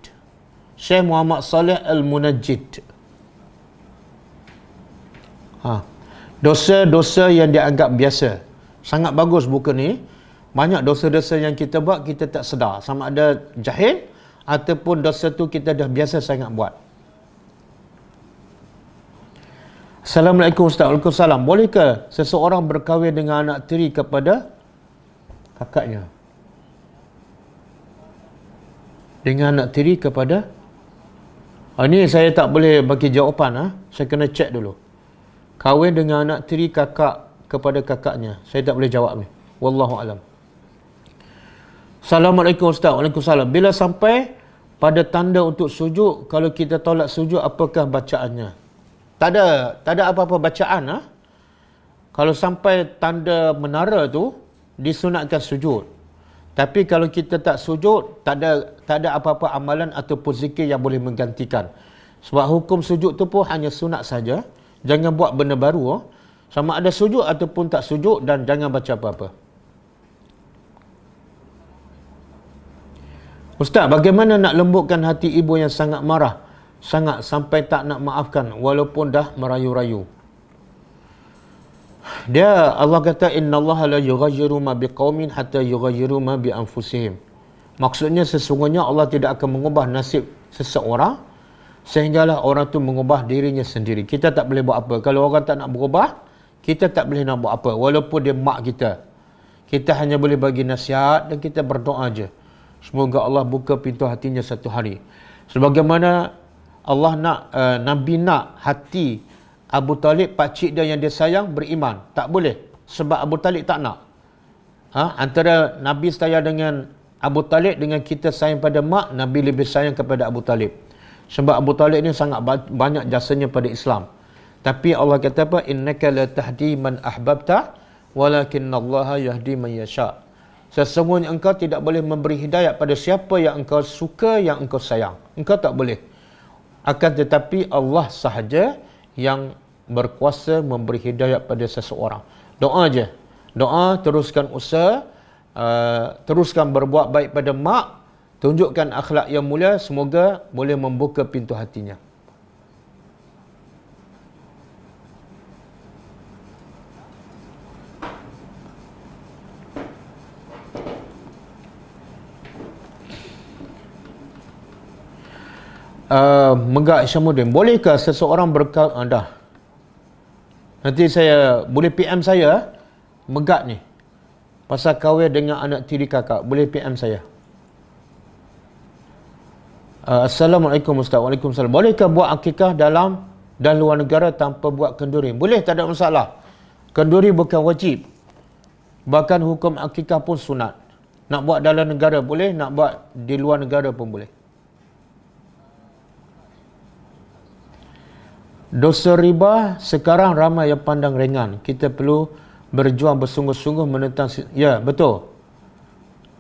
Syekh Muhammad Saleh Al-Munajjid. Dosa-dosa yang dianggap biasa. Sangat bagus buku ni. Banyak dosa-dosa yang kita buat kita tak sedar. Sama ada jahil ataupun dosa tu kita dah biasa sangat buat. Assalamualaikum Ustaz. Waalaikumsalam. Bolehkah seseorang berkahwin dengan anak tiri kepada kakaknya? Dengan anak tiri kepada... Ini saya tak boleh bagi jawapan. Saya kena cek dulu. kahwin dengan anak tiri kakak kepada kakaknya? Saya tak boleh jawab ni. Wallahu alam. Assalamualaikum Ustaz. Waalaikumsalam. Bila sampai pada tanda untuk sujud, kalau kita tolak sujud, apakah bacaannya? Tak ada apa-apa bacaan. Ha? Kalau sampai tanda menara tu, disunatkan sujud. Tapi kalau kita tak sujud, tak ada apa-apa amalan ataupun zikir yang boleh menggantikan. Sebab hukum sujud tu pun hanya sunat saja. Jangan buat benda baru. Sama ada sujud ataupun tak sujud, dan jangan baca apa-apa. Ustaz, bagaimana nak lembutkan hati ibu yang sangat marah, sangat sampai tak nak maafkan walaupun dah merayu-rayu? Dia, Allah kata, innallaha la yughayyiru ma biqaumin hatta yughayyiru ma bi anfusihim. Maksudnya sesungguhnya Allah tidak akan mengubah nasib seseorang sehinggalah orang tu mengubah dirinya sendiri. Kita tak boleh buat apa. Kalau orang tak nak berubah, kita tak boleh nak buat apa. Walaupun dia mak kita, kita hanya boleh bagi nasihat dan kita berdoa je. Semoga Allah buka pintu hatinya satu hari. Sebagaimana Allah nak, Nabi nak hati Abu Talib, pakcik dia yang dia sayang, beriman. Tak boleh. Sebab Abu Talib tak nak. Antara Nabi sayang dengan Abu Talib dengan kita sayang pada mak, Nabi lebih sayang kepada Abu Talib. Sebab Abu Talib ni sangat banyak jasanya pada Islam. Tapi Allah kata apa? Innaka la tahdi man ahbabta walakinnallaha yahdi man yasha. Sesungguhnya engkau tidak boleh memberi hidayat pada siapa yang engkau suka, yang engkau sayang. Engkau tak boleh. Akan tetapi Allah sahaja yang berkuasa memberi hidayat pada seseorang. Doa je. Doa, teruskan usaha, teruskan berbuat baik pada mak, tunjukkan akhlak yang mulia, semoga boleh membuka pintu hatinya. Megak Syamuddin, bolehkah seseorang dah nanti saya boleh PM saya Megak ni pasal kahwin dengan anak tiri kakak, boleh PM saya. Assalamualaikum Ustaz. Waalaikumsalam. Bolehkah buat akikah dalam dan luar negara tanpa buat kenduri? Boleh, tak ada masalah. Kenduri bukan wajib, bahkan hukum akikah pun sunat. Nak buat dalam negara boleh, nak buat di luar negara pun boleh. Dosa riba sekarang ramai yang pandang ringan. Kita perlu berjuang bersungguh-sungguh menentang. Ya, betul.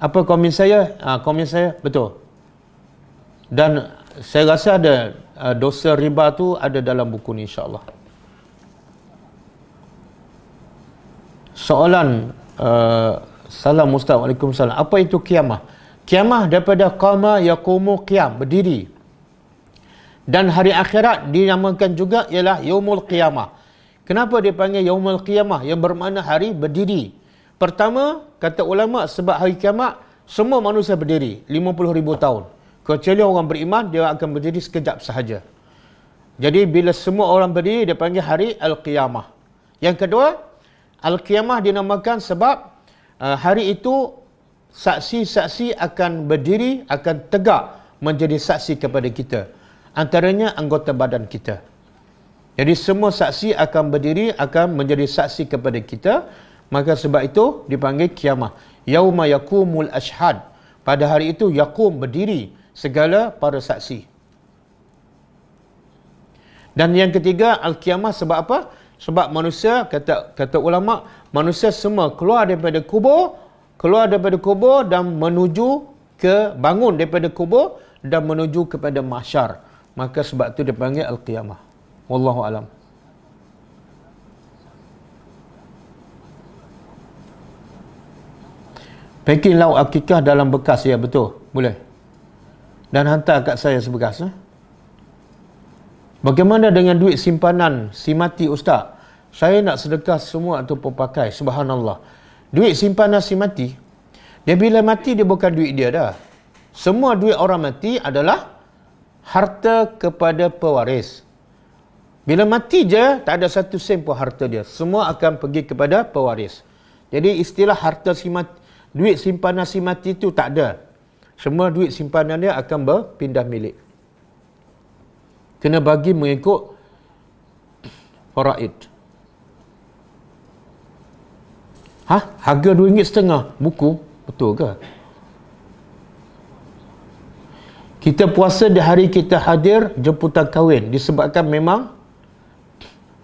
Apa komen saya? Komen saya, betul. Dan saya rasa ada dosa riba tu ada dalam buku ni, insyaAllah. Soalan, salam Ustaz. Waalaikumsalam. Apa itu qiyamah? Qiyamah daripada qama yaqumu qiyam, berdiri. Dan hari akhirat dinamakan juga ialah Yaumul Qiyamah. Kenapa dia panggil Yaumul Qiyamah? Yang bermakna hari berdiri. Pertama, kata ulama, sebab hari kiamat semua manusia berdiri 50,000 tahun. Kecuali orang beriman, dia akan berdiri sekejap sahaja. Jadi bila semua orang berdiri, dia panggil hari Al-Qiyamah. Yang kedua, Al-Qiyamah dinamakan sebab hari itu saksi-saksi akan berdiri, akan tegak menjadi saksi kepada kita. Antaranya anggota badan kita. Jadi semua saksi akan berdiri, akan menjadi saksi kepada kita. Maka sebab itu dipanggil kiamah. Yauma yakumul ashhad. Pada hari itu yakum, berdiri segala para saksi. Dan yang ketiga, al-qiyamah sebab apa? Sebab manusia, kata ulama, manusia semua keluar daripada kubur dan menuju ke, bangun daripada kubur dan menuju kepada mahsyar. Maka sebab itu dipanggil Al-Qiyamah. Wallahu alam. Packing lauk akikah dalam bekas, ya betul. Boleh. Dan hantar kat saya sebekas. Bagaimana dengan duit simpanan si mati Ustaz? Saya nak sedekah semua ataupun pakai. Subhanallah. Duit simpanan si mati, dia bila mati dia bukan duit dia dah. Semua duit orang mati adalah harta kepada pewaris. Bila mati je, tak ada satu sen pun harta dia. Semua akan pergi kepada pewaris. Jadi istilah harta si mati, duit simpanan si mati itu tak ada. Semua duit simpanan dia akan berpindah milik. Kena bagi mengikut faraid. Harga RM2.50 buku? Betul ke? Kita puasa di hari kita hadir jemputan kahwin disebabkan memang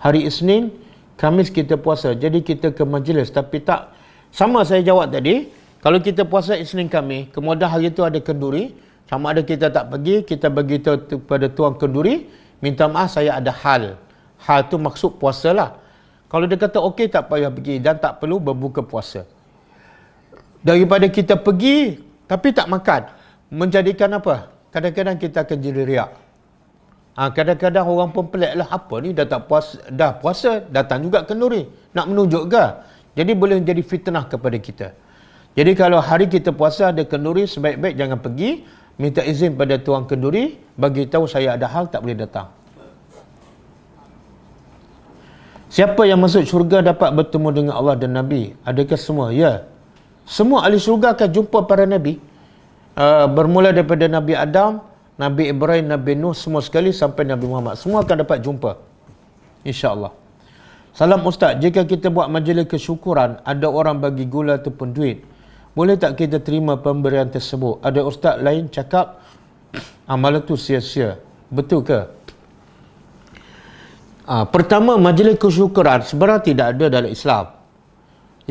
hari Isnin, Khamis kita puasa. Jadi kita ke majlis, tapi tak sama saya jawab tadi. Kalau kita puasa Isnin Khamis, kemudian hari itu ada kenduri, sama ada kita tak pergi, kita bagi tahu kepada tuan kenduri, minta maaf saya ada hal. Hal tu maksud puasa lah. Kalau dia kata okey tak payah pergi dan tak perlu berbuka puasa. Daripada kita pergi tapi tak makan, menjadikan apa? Kadang-kadang kita akan jadi riak. Kadang-kadang orang pun pelik lah, apa ni dah puasa, datang juga kenduri. Nak menunjuk ke? Jadi boleh jadi fitnah kepada kita. Jadi kalau hari kita puasa ada kenduri, sebaik-baik jangan pergi, minta izin pada tuan kenduri, bagi tahu saya ada hal tak boleh datang. Siapa yang masuk syurga dapat bertemu dengan Allah dan Nabi? Adakah semua? Ya. Semua ahli syurga akan jumpa para Nabi. Bermula daripada Nabi Adam, Nabi Ibrahim, Nabi Nuh, semua sekali sampai Nabi Muhammad. Semua akan dapat jumpa. InsyaAllah. Salam Ustaz, jika kita buat majlis kesyukuran, ada orang bagi gula ataupun duit, boleh tak kita terima pemberian tersebut? Ada Ustaz lain cakap, amalan tu sia-sia. Betul ke? Pertama, majlis kesyukuran sebenarnya tidak ada dalam Islam.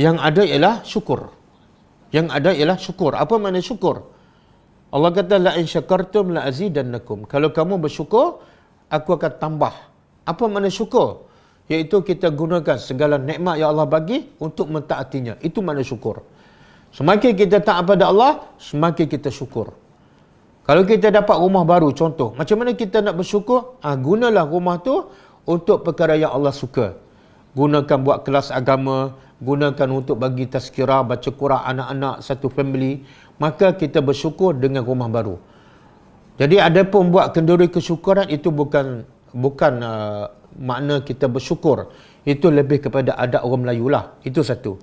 Yang ada ialah syukur. Yang ada ialah syukur. Apa makna syukur? Allah kata, la in syakartum la azidannakum. Kalau kamu bersyukur, aku akan tambah. Apa makna syukur? Iaitu kita gunakan segala nikmat yang Allah bagi untuk mentaatinya. Itu makna syukur. Semakin kita taat pada Allah, semakin kita syukur. Kalau kita dapat rumah baru, contoh, macam mana kita nak bersyukur? Gunalah rumah tu untuk perkara yang Allah suka. Gunakan buat kelas agama, gunakan untuk bagi tazkirah, baca Quran anak-anak satu family, maka kita bersyukur dengan rumah baru. Jadi ada pun buat kenduri kesyukuran, itu bukan makna kita bersyukur. Itu lebih kepada adat orang Melayu lah. Itu satu.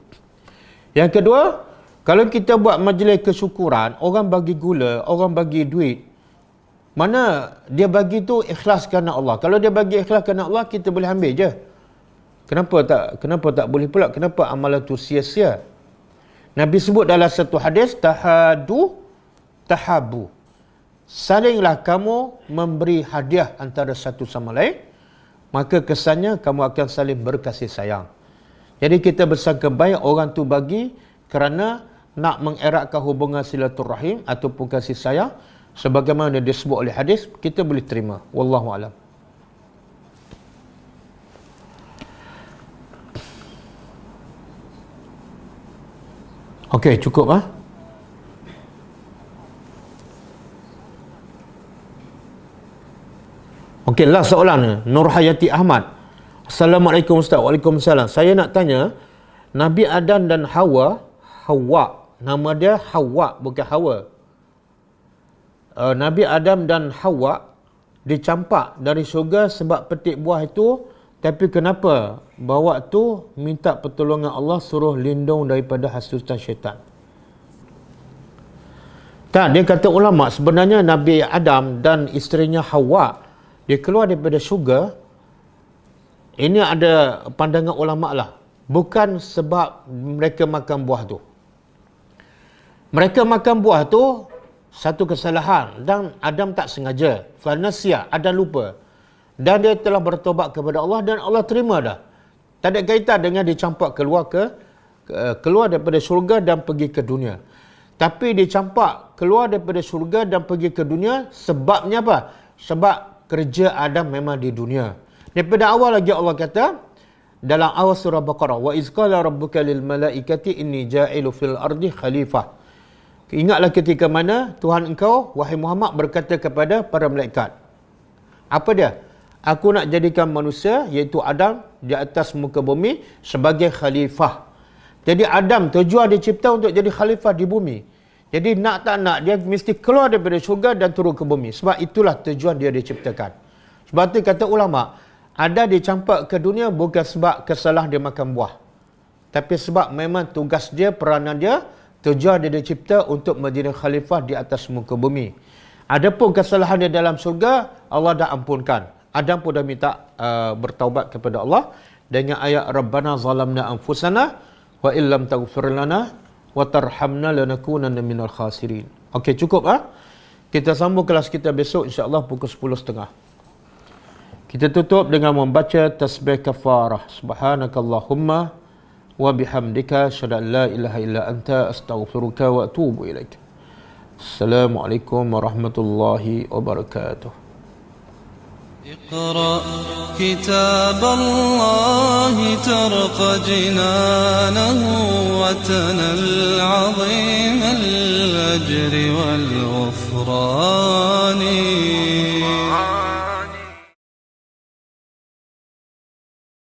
Yang kedua, kalau kita buat majlis kesyukuran, orang bagi gula, orang bagi duit, mana dia bagi tu ikhlas kerana Allah. Kalau dia bagi ikhlas kerana Allah, kita boleh ambil je. Kenapa tak boleh pula? Kenapa amalan tu sia-sia? Nabi sebut dalam satu hadis, tahabu. Salinglah kamu memberi hadiah antara satu sama lain, maka kesannya kamu akan saling berkasih sayang. Jadi kita bersangka baik orang tu bagi kerana nak mengeratkan hubungan silaturahim ataupun kasih sayang, sebagaimana disebut oleh hadis, kita boleh terima. Wallahu a'lam. Okey, cukup ah. Okey, last soalan Nur Hayati Ahmad. Assalamualaikum Ustaz. Waalaikumsalam. Saya nak tanya, Nabi Adam dan Hawa, nama dia Hawa bukan Hawa. Nabi Adam dan Hawa dicampak dari syurga sebab petik buah itu, tapi kenapa bawa tu minta pertolongan Allah suruh lindung daripada hasutan syaitan? Tak, dia kata ulama sebenarnya Nabi Adam dan isterinya Hawa dia keluar daripada syurga. Ini ada pandangan ulama lah, bukan sebab mereka makan buah tu. Mereka makan buah tu satu kesalahan dan Adam tak sengaja, fanasya, Adam lupa. Dan dia telah bertobat kepada Allah dan Allah terima dah. Tak ada kaitan dengan dicampak keluar daripada syurga dan pergi ke dunia. Tapi dicampak keluar daripada syurga dan pergi ke dunia, sebabnya apa? Sebab kerja Adam memang di dunia. Daripada awal lagi Allah kata dalam awal surah Baqarah, wa iz qala rabbuka lil malaikati inni ja'ilu fil ardi khalifah. Ingatlah ketika mana Tuhan engkau wahai Muhammad berkata kepada para malaikat, apa dia? Aku nak jadikan manusia iaitu Adam di atas muka bumi sebagai khalifah. Jadi Adam tujuan dicipta untuk jadi khalifah di bumi. Jadi nak tak nak dia mesti keluar daripada syurga dan turun ke bumi. Sebab itulah tujuan dia diciptakan. Sebab itu kata ulama, ada dicampak ke dunia bukan sebab kesalahan dia makan buah. Tapi sebab memang tugas dia, peranan dia, tujuan dia dicipta untuk menjadi khalifah di atas muka bumi. Adapun kesalahan dia dalam syurga, Allah dah ampunkan. Adam pun dah minta bertaubat kepada Allah dengan ayat Rabbana zalamna anfusana wa illam taghfir lana wa tarhamna lanakunanna minal khasirin. Okey, cukup Kita sambung kelas kita besok insya-Allah pukul 10.30. Kita tutup dengan membaca tasbih kafarah. Subhanakallahumma wa bihamdika asyhadu an la ilaha illa anta astaghfiruka wa atubu ilaik. Assalamualaikum warahmatullahi wabarakatuh. اقرأ كتاب الله ترق جنانه وتنل عظيم الأجر والغفران.